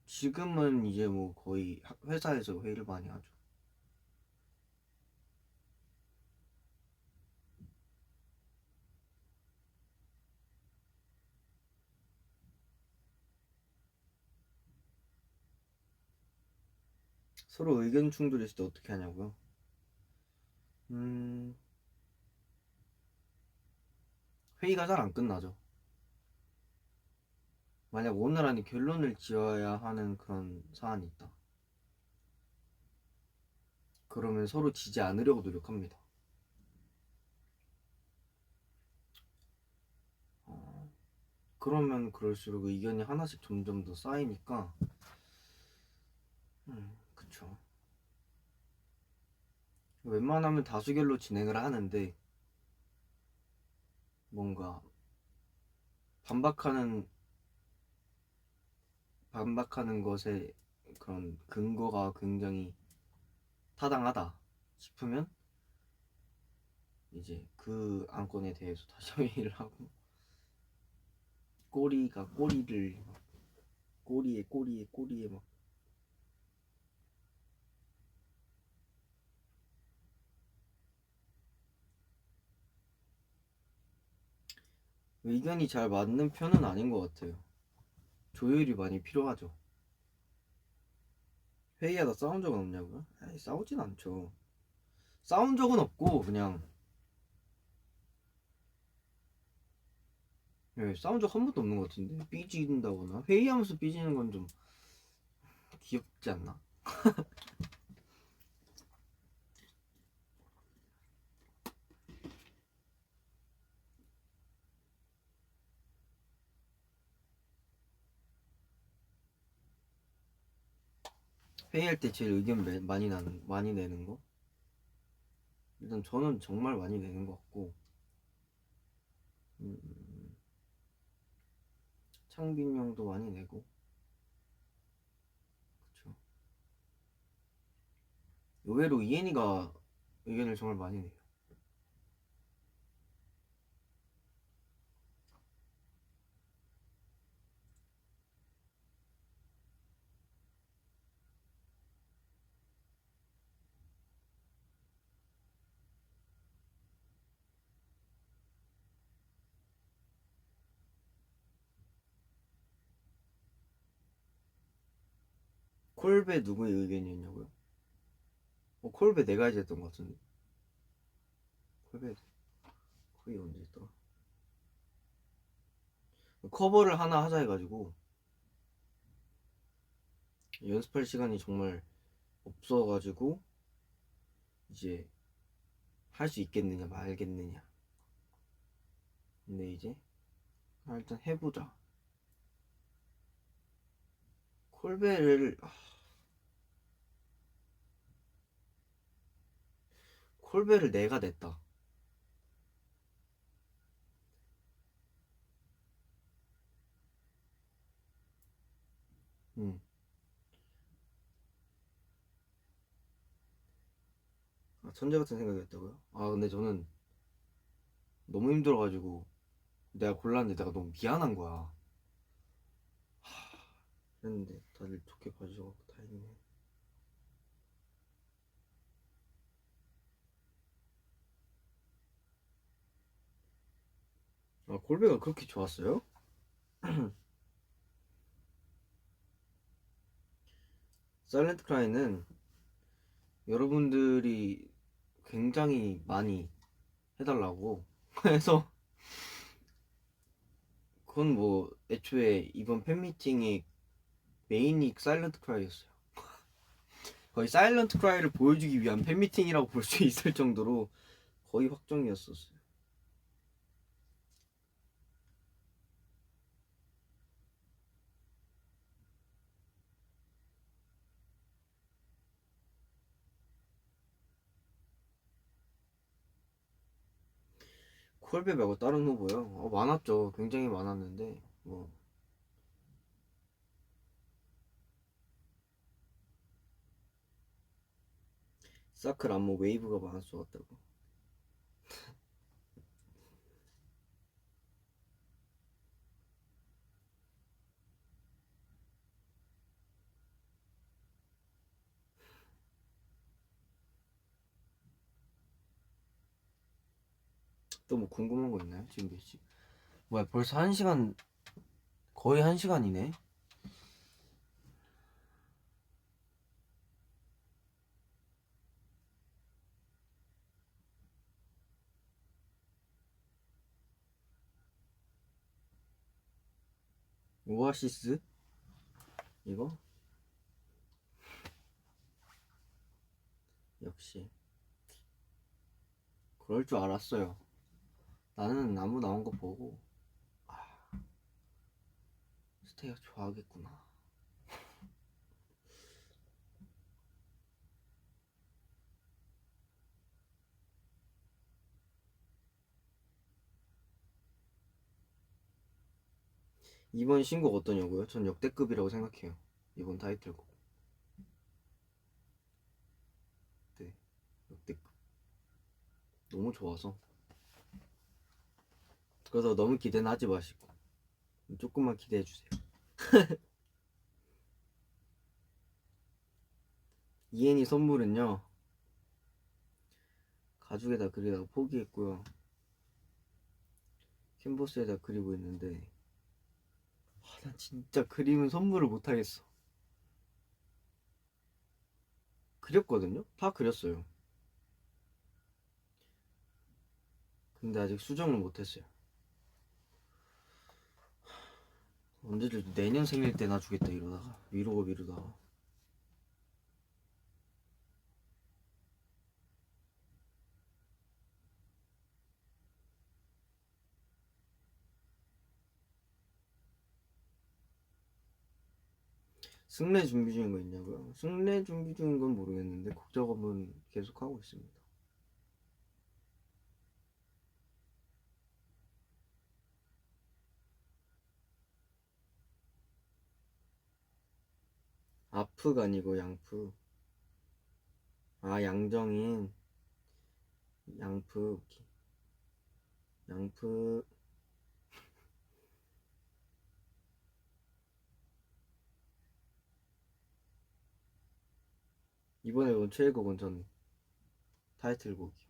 지금은 이제 뭐 거의 회사에서 회의를 많이 하죠. 서로 의견 충돌했을 때 어떻게 하냐고요? 음, 회의가 잘 안 끝나죠. 만약 오늘 안에 결론을 지어야 하는 그런 사안이 있다. 그러면 서로 지지 않으려고 노력합니다. 어, 그러면 그럴수록 의견이 하나씩 점점 더 쌓이니까, 그쵸. 웬만하면 다수결로 진행을 하는데, 뭔가 반박하는, 반박하는 것에 그런 근거가 굉장히 타당하다 싶으면, 이제 그 안건에 대해서 다시 회의를 하고, 꼬리가 꼬리를, 꼬리에 막, 의견이 잘 맞는 편은 아닌 것 같아요. 조율이 많이 필요하죠. 회의하다 싸운 적은 없냐고요? 아니, 싸우진 않죠. 싸운 적은 없고 그냥 싸운 적 한 번도 없는 것 같은데 삐진다거나 회의하면서 삐지는 건 좀 귀엽지 않나? 회의할 때 제일 의견 많이 내는 거? 일단 저는 정말 많이 내는 것 같고 음, 창빈 형도 많이 내고 그쵸. 의외로 이엔이가 의견을 정말 많이 내요. 콜베 누구의 의견이었냐고요? 콜베 내가 이제 했던 것 같은데 콜베 거의 언제 했더라? 커버를 하나 하자 해가지고 연습할 시간이 정말 없어가지고 이제 할 수 있겠느냐 말겠느냐 근데 이제 일단 해보자. 콜베를 콜베를 내가 냈다. 음. 천재 같은 생각이었다고요? 근데 저는 너무 힘들어가지고 내가 골랐는데 내가 너무 미안한 거야. 그랬는데 다들 좋게 봐주셔서 다행이네. 콜베가 그렇게 좋았어요? 사일렌트 크라이는 여러분들이 굉장히 많이 해달라고 해서 그건 뭐 애초에 이번 팬미팅의 메인이 사일런트 크라이였어요. 거의 사일런트 크라이를 보여주기 위한 팬미팅이라고 볼 수 있을 정도로 거의 확정이었었어요. 콜베 말고 다른 후보요? 많았죠. 굉장히 많았는데 뭐 사클 안무 웨이브가 많았어 같다고. 또 뭐 궁금한 거 있나요? 지금 몇 시? 뭐야 벌써 1시간 거의 1시간이네. 오아시스? 이거? 역시 그럴 줄 알았어요. 나는 나무 나온 거 보고 스테이가 좋아하겠구나. 이번 신곡 어떠냐고요? 전 역대급이라고 생각해요. 이번 타이틀곡. 네, 역대급. 너무 좋아서. 그래서 너무 기대는 하지 마시고 조금만 기대해 주세요. 이엔이 선물은요. 가죽에다 그리다가 포기했고요. 캔버스에다 그리고 있는데 난 진짜 그림은 선물을 못 하겠어. 그렸거든요. 다 그렸어요. 근데 아직 수정을 못했어요. 언제든 내년 생일 때나 주겠다 이러다가 미루고 미루다가. 승래 준비 중인 거 있냐고요? 승래 준비 중인 건 모르겠는데 곡 작업은 계속 하고 있습니다. 아프가 아니고 양프. 아, 양정인. 양프. 양프. 이번에 온 최애곡은 전 타이틀곡이요.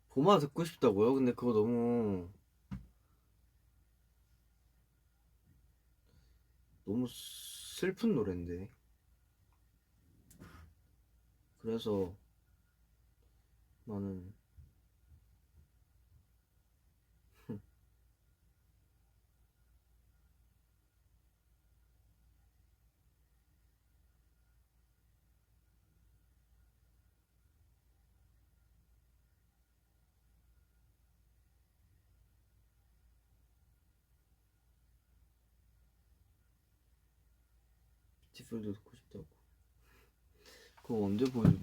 봄아 듣고 싶다고요? 근데 그거 너무 슬픈 노랜데. 그래서 나는 tif플도 듣고 싶다고. 그거 언제 보여줘?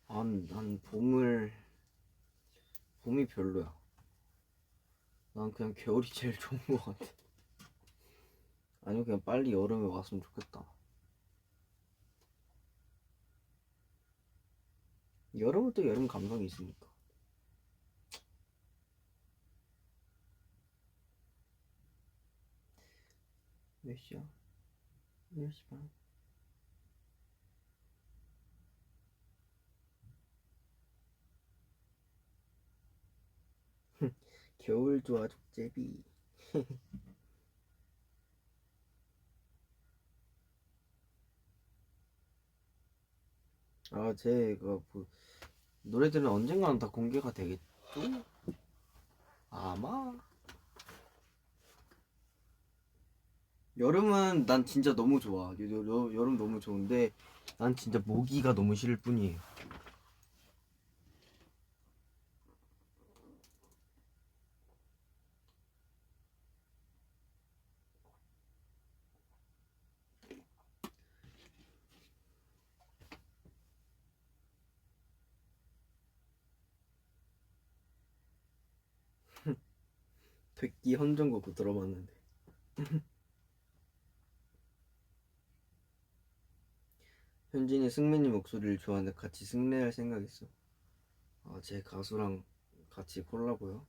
난 봄이 별로야. 난 그냥 겨울이 제일 좋은 것 같아. 아니면 그냥 빨리 여름에 왔으면 좋겠다. 여름은 또 여름 감성이 있으니까. 몇 시야? 10시 반. 겨울 좋아 족제비. 아, 제가 뭐 노래들은 언젠가는 다 공개가 되겠죠? 아마. 여름은 난 진짜 너무 좋아. 여름 너무 좋은데 난 진짜 모기가 너무 싫을 뿐이에요. 백기 헌정곡 들어봤는데. 현진이 승민이 목소리를 좋아하는데 같이 승래할 생각 있어. 아, 제 가수랑 같이 콜라보요?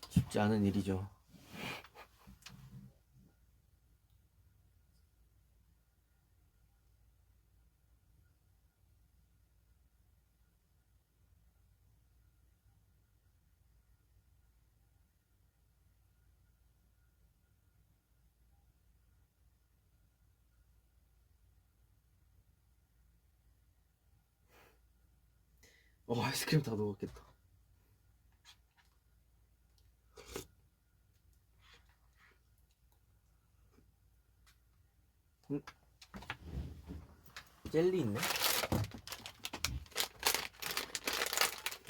쉽지 않은 일이죠. 아이스크림 다 녹았겠다. 음, 젤리 있네?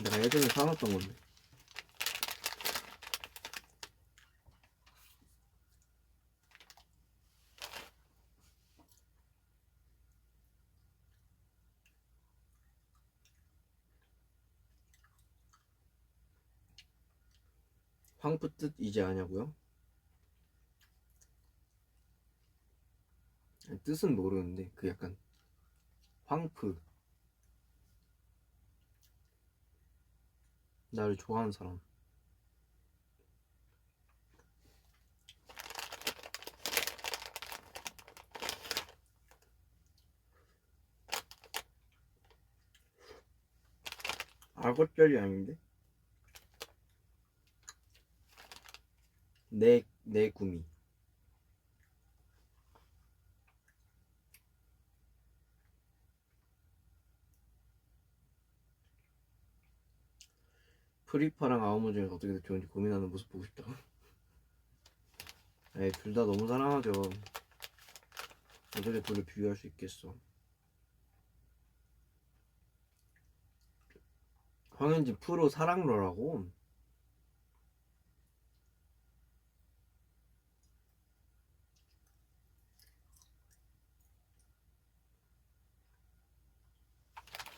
내가 예전에 사놨던 건데. 황프 뜻 이제 아냐고요? 뜻은 모르는데 그 약간 황프 나를 좋아하는 사람. 악어절이 아닌데? 내 구미. 프리파랑 아우무 중에서 어떻게 더 좋은지 고민하는 모습 보고 싶다고? 에이, 둘 다 너무 사랑하죠. 어떻게 둘을 비교할 수 있겠어. 황현진 프로 사랑러라고?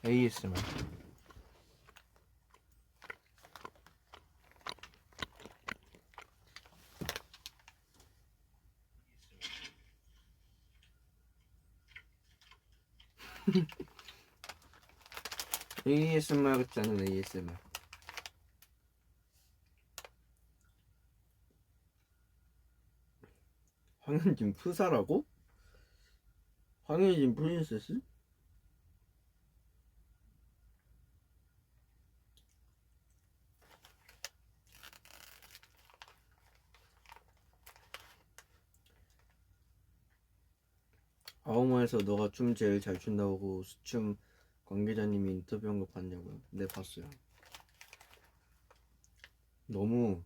ASMR. ASMR 같지 않은 ASMR. 황현진 프사라고? 황현진 프린세스? 아우마에서 너가 춤 제일 잘 춘다고 수춤 관계자님이 인터뷰한 거 봤냐고요? 네, 봤어요. 너무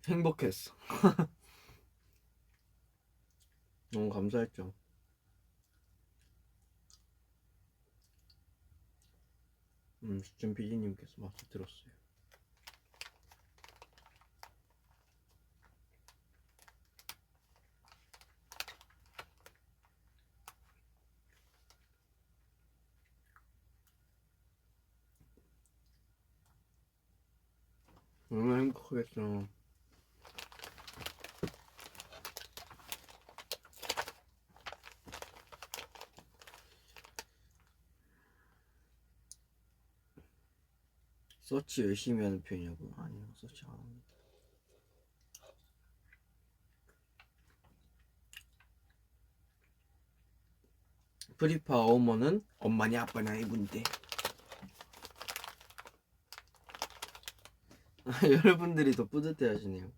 행복했어. 너무 감사했죠. 수준 PD님께서 말씀 들었어요. 얼마나 행복하겠어. 서치 열심히 하는 편이냐고요? 아니요, 서치 안 합니다. 프리파 어머는 엄마냐 아빠냐 이분인데. 여러분들이 더 뿌듯해 하시네요.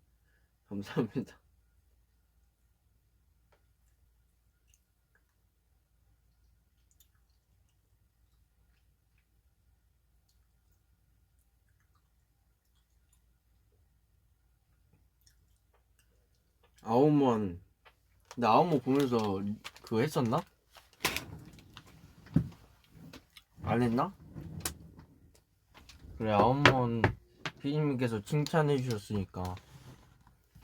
감사합니다. 아우먼, 나 아우먼 보면서 그거 했었나? 안 했나? 그래, 아우먼 피디님께서 칭찬해 주셨으니까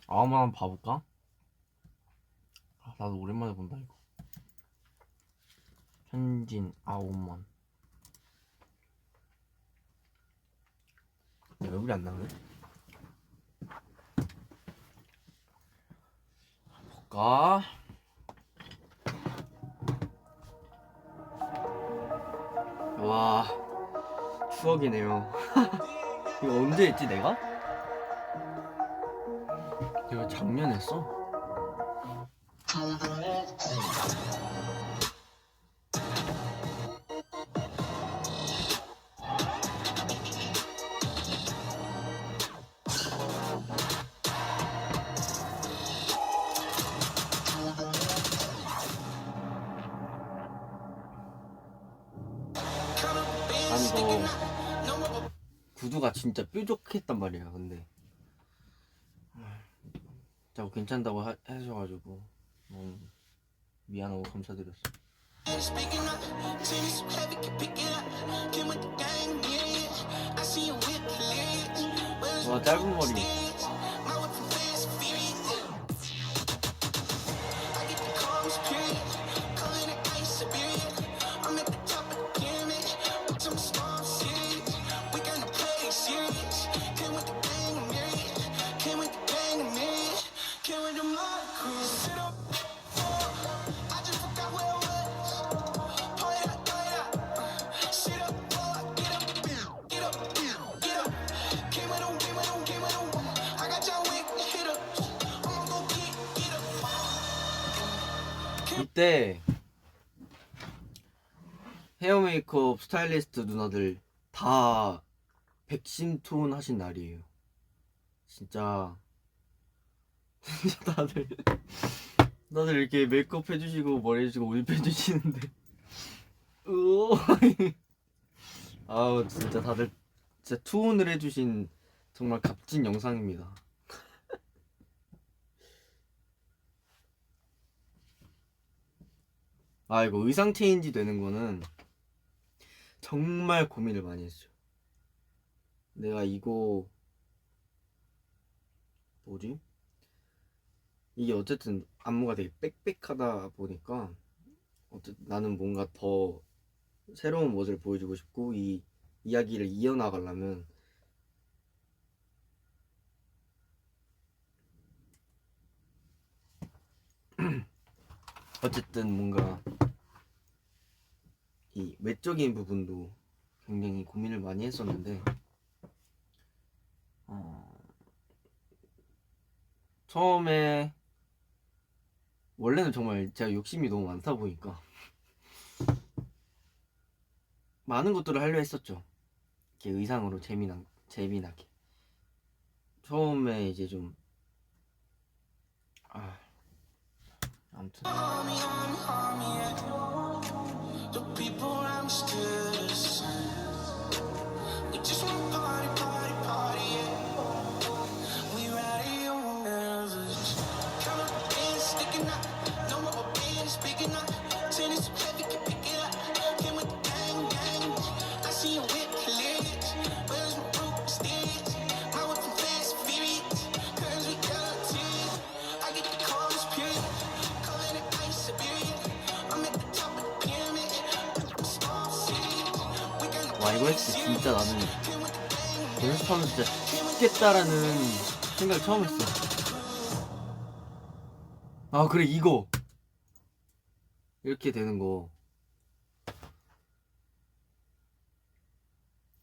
아우먼 한번 봐볼까? 아, 나도 오랜만에 본다 이거. 현진 아우먼. 얼굴이 안 나오네. 볼까? 와, 추억이네요. 이거 언제 했지 내가? 이거 작년 했어? 아니 너 구두가 진짜 뾰족했단 말이야. 근데 자꾸 괜찮다고 하셔가지고 너무 미안하고 감사드렸어. 와, 짧은 머리. 이때 헤어 메이크업 스타일리스트 누나들 다 백신 투혼 하신 날이에요. 진짜 다들 이렇게 메이크업 해주시고 머리 해주시고 옷 입혀주시는데 아우 진짜 다들 진짜 투혼을 해주신 정말 값진 영상입니다. 아 이거 의상 체인지 되는 거는 정말 고민을 많이 했어요. 내가 이거 뭐지? 이게 어쨌든 안무가 되게 빽빽하다 보니까 어쨌든 나는 뭔가 더 새로운 멋을 보여주고 싶고 이 이야기를 이어나가려면 어쨌든 뭔가 이 외적인 부분도 굉장히 고민을 많이 했었는데 처음에 원래는 정말 제가 욕심이 너무 많다 보니까 많은 것들을 하려 했었죠. 이렇게 의상으로 재미나게 처음에 이제 좀 아무튼 와 이거 했을 때 진짜 나는 연습하면서 진짜 죽겠다라는 생각을 처음 했어. 아 그래 이거 이렇게 되는 거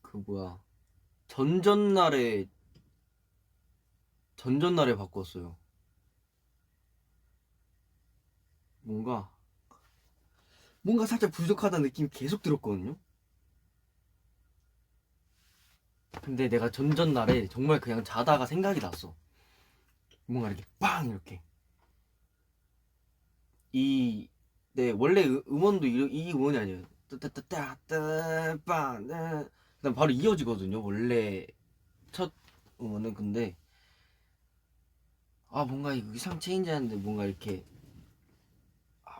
그 뭐야 전전날에 바꿨어요. 뭔가 살짝 부족하다는 느낌이 계속 들었거든요. 근데 내가 전전날에 정말 그냥 자다가 생각이 났어. 뭔가 이렇게 빵 이렇게 원래 음원도 이 음원이 아니에요. 따따따따따빵 그다음 바로 이어지거든요. 원래 첫 음원은. 근데 뭔가 이 의상 체인지하는데 뭔가 이렇게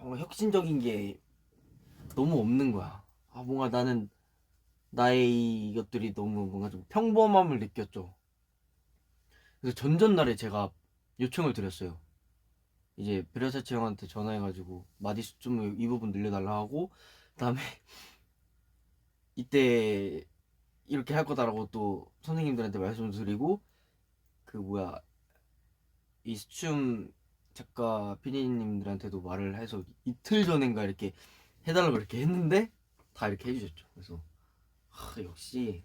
뭔가 혁신적인 게 너무 없는 거야. 뭔가 나는 나의 이것들이 너무 뭔가 좀 평범함을 느꼈죠. 그래서 전전날에 제가 요청을 드렸어요. 이제 베르사체 형한테 전화해가지고 마디수 좀 이 부분 늘려달라 하고 그다음에 이때 이렇게 할 거다라고 또 선생님들한테 말씀드리고 그 뭐야 이스춤 작가 피디님들한테도 말을 해서 이틀 전인가 이렇게 해달라고 이렇게 했는데 다 이렇게 해주셨죠. 그래서 역시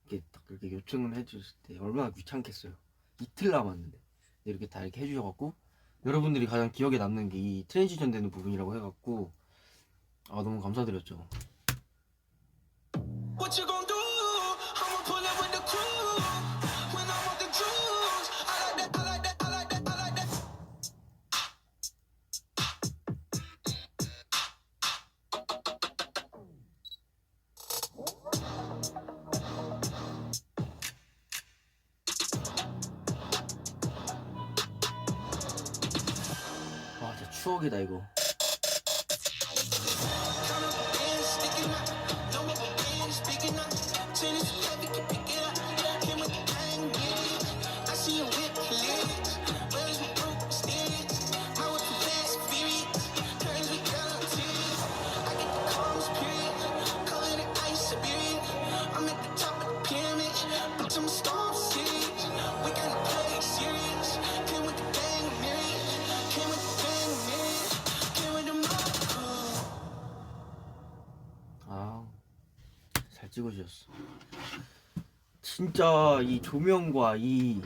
이렇게 딱 그렇게 요청을 해주실 때 얼마나 귀찮겠어요. 이틀 남았는데 이렇게 다 이렇게 해주셔갖고 여러분들이 가장 기억에 남는 게 이 트랜지션 되는 부분이라고 해갖고 너무 감사드렸죠. What you gonna do? I'ma pull up with the crew. When I want the juice, I like that, I like that, I like that, I like that. 진짜 추억이다 이거. 잘 찍어주셨어. 진짜 이 조명과 이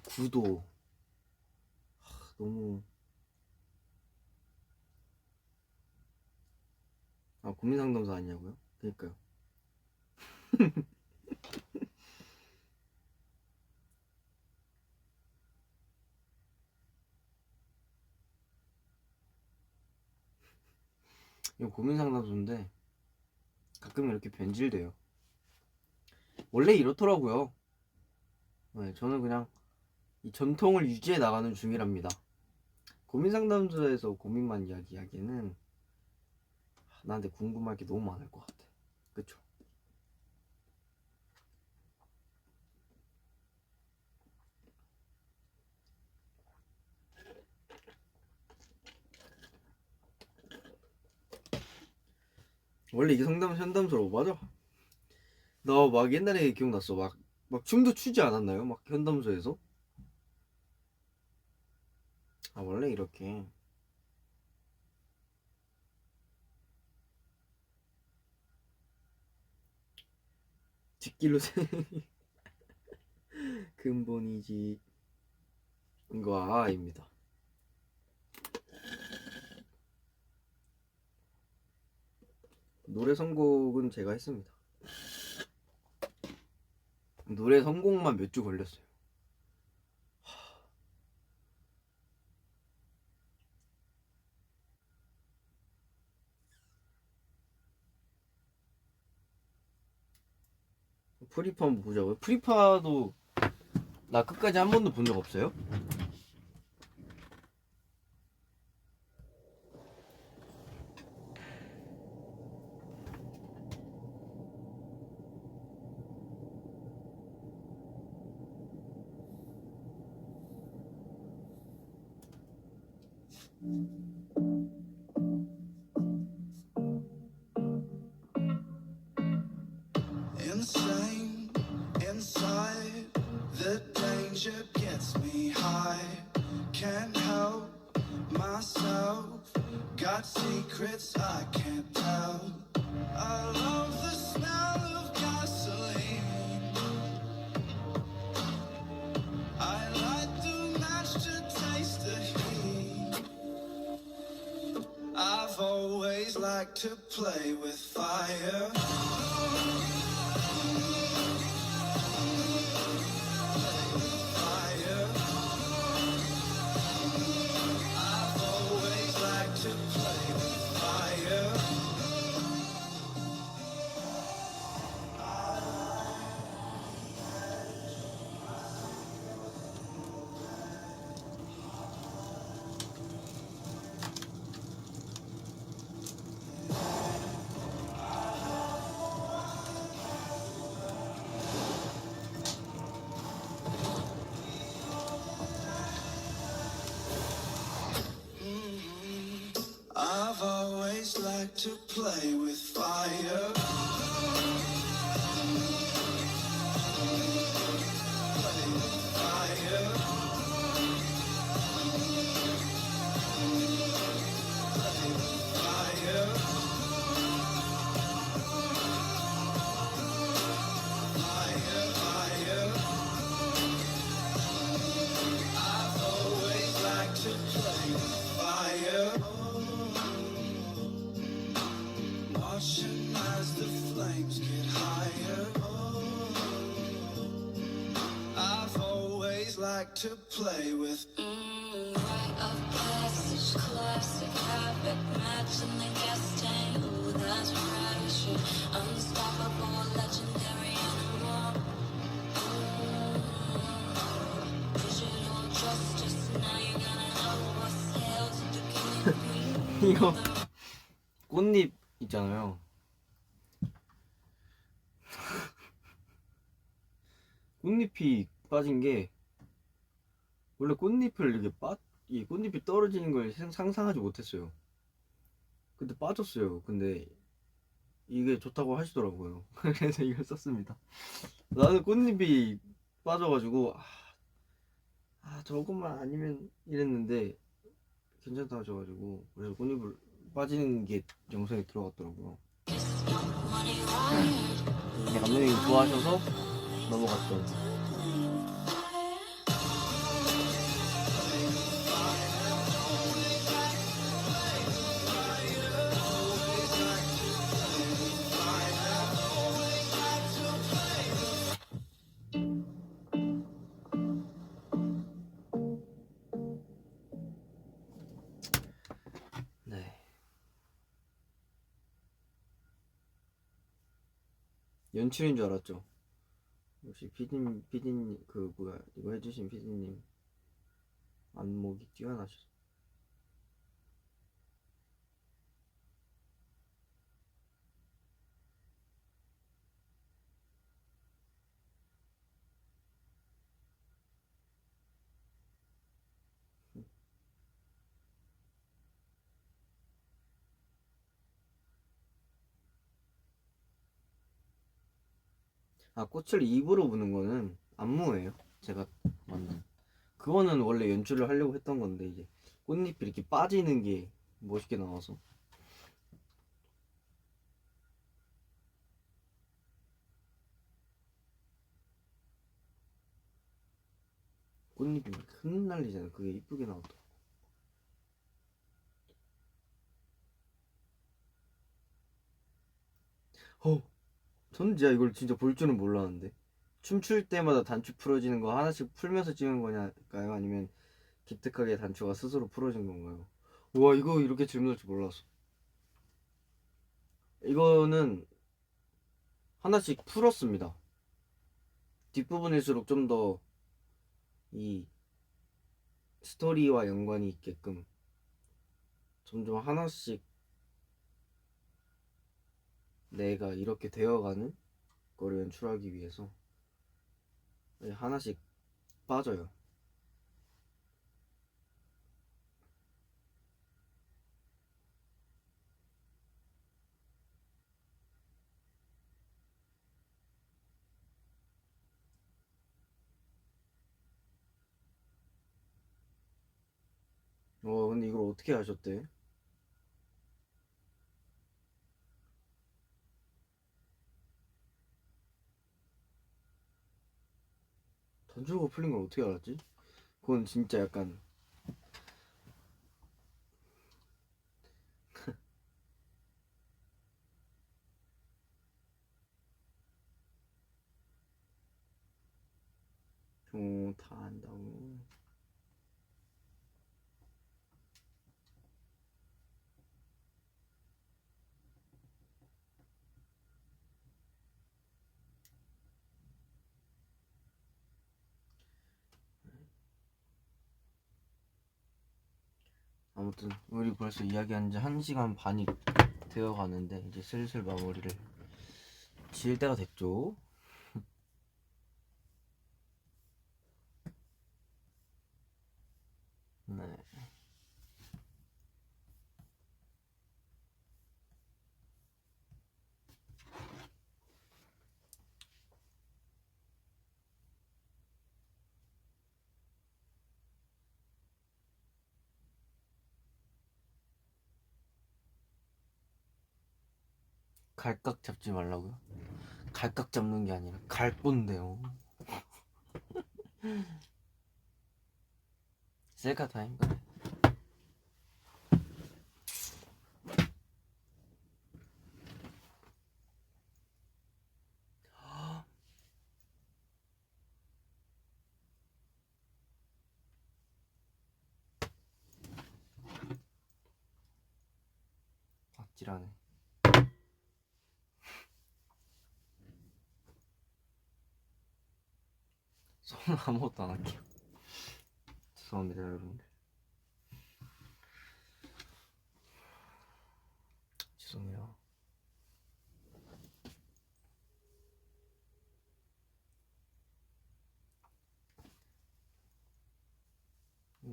구도 너무 고민 상담소 아니냐고요? 그러니까요. 이거 고민 상담소인데 가끔 이렇게 변질돼요. 원래 이렇더라고요. 네, 저는 그냥 이 전통을 유지해 나가는 중이랍니다. 고민 상담소에서 고민만 이야기하기에는 나한테 궁금할 게 너무 많을 것 같아. 그쵸? 원래 이게 상담소로 맞아. 나 막 옛날에 기억났어. 막 춤도 추지 않았나요? 막 현담소에서? 원래 이렇게 뒷길로 근본이지 이거 아입니다. 노래 선곡은 제가 했습니다. 노래 선곡만 몇 주 걸렸어요. 프리파 한번 보자고요? 프리파도 나 끝까지 한 번도 본 적 없어요? Insane inside, the danger gets me high. Can't help myself, got secrets I can't tell. I love the smell of gasoline. I light the match to taste the heat. I've always liked to play with fire. I've always liked to play with fire. Watching as the flames get higher. I've always liked to play with rite of passage, classic habit, matching the gas tank. Ooh, that's pressure, unstoppable, legendary animal. Digital justice, now you're gonna know what's hell to the king. 이거 꽃잎 있잖아요. 꽃잎이 빠진 게 원래 꽃잎을 이렇게 이 꽃잎이 떨어지는 걸 상상하지 못했어요. 근데 빠졌어요. 근데 이게 좋다고 하시더라고요. 그래서 이걸 썼습니다. 나는 꽃잎이 빠져가지고 저것만 아니면 이랬는데 괜찮다 하셔가지고 그래서 꽃잎을 빠지는 게 영상에 들어갔더라고요. 감독님이 좋아하셔서 넘어갔던. 연출인 줄 알았죠. 역시 피디님 그 뭐야 이거 해주신 피디님 안목이 뛰어나셔. 아 꽃을 입으로 부는 거는 안무예요. 제가 만든. 그거는 원래 연출을 하려고 했던 건데 이제 꽃잎이 이렇게 빠지는 게 멋있게 나와서. 꽃잎이 흩날리잖아. 그게 이쁘게 나왔다. 어, 저는 진짜 이걸 진짜 볼 줄은 몰랐는데. 춤출 때마다 단추 풀어지는 거 하나씩 풀면서 찍은 거냐까요? 아니면 기특하게 단추가 스스로 풀어진 건가요? 우와, 이거 이렇게 질문할 줄 몰랐어. 이거는 하나씩 풀었습니다. 뒷부분일수록 좀 더 이 스토리와 연관이 있게끔 점점 하나씩 내가 이렇게 되어가는 거를 연출하기 위해서 하나씩 빠져요. 근데 이걸 어떻게 하셨대? 단추가 풀린 걸 어떻게 알았지? 그건 진짜 약간 다 안다고. 아무튼 우리 벌써 이야기한 지 1시간 반이 되어 가는데 이제 슬슬 마무리를 지을 때가 됐죠. 네. 갈각 잡지 말라고요? 갈각 잡는 게 아니라 갈 건데요. 셀카 타임. 그래. 아찔하네. 손은 아무것도 안 할게요. 죄송합니다 여러분들. 죄송해요.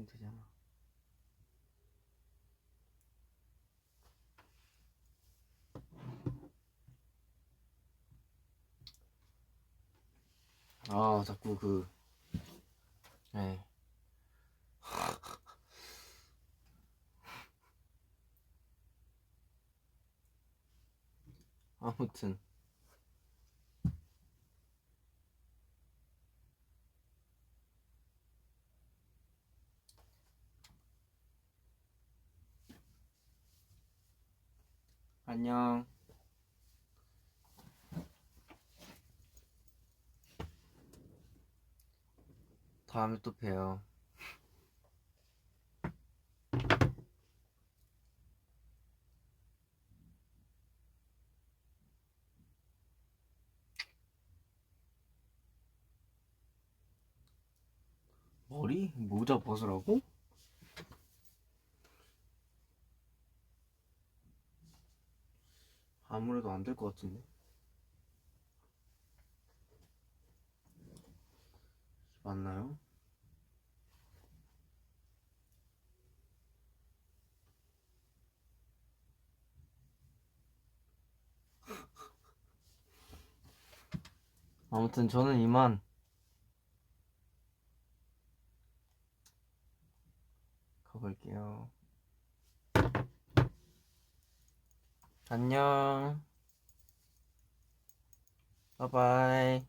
되잖아. 아 자꾸 네. 아무튼 안녕. 다음에 또 봬요. 머리? 모자 벗으라고? 아무래도 안 될 것 같은데. 맞나요? 아무튼 저는 이만 가볼게요. 안녕. 바이바이.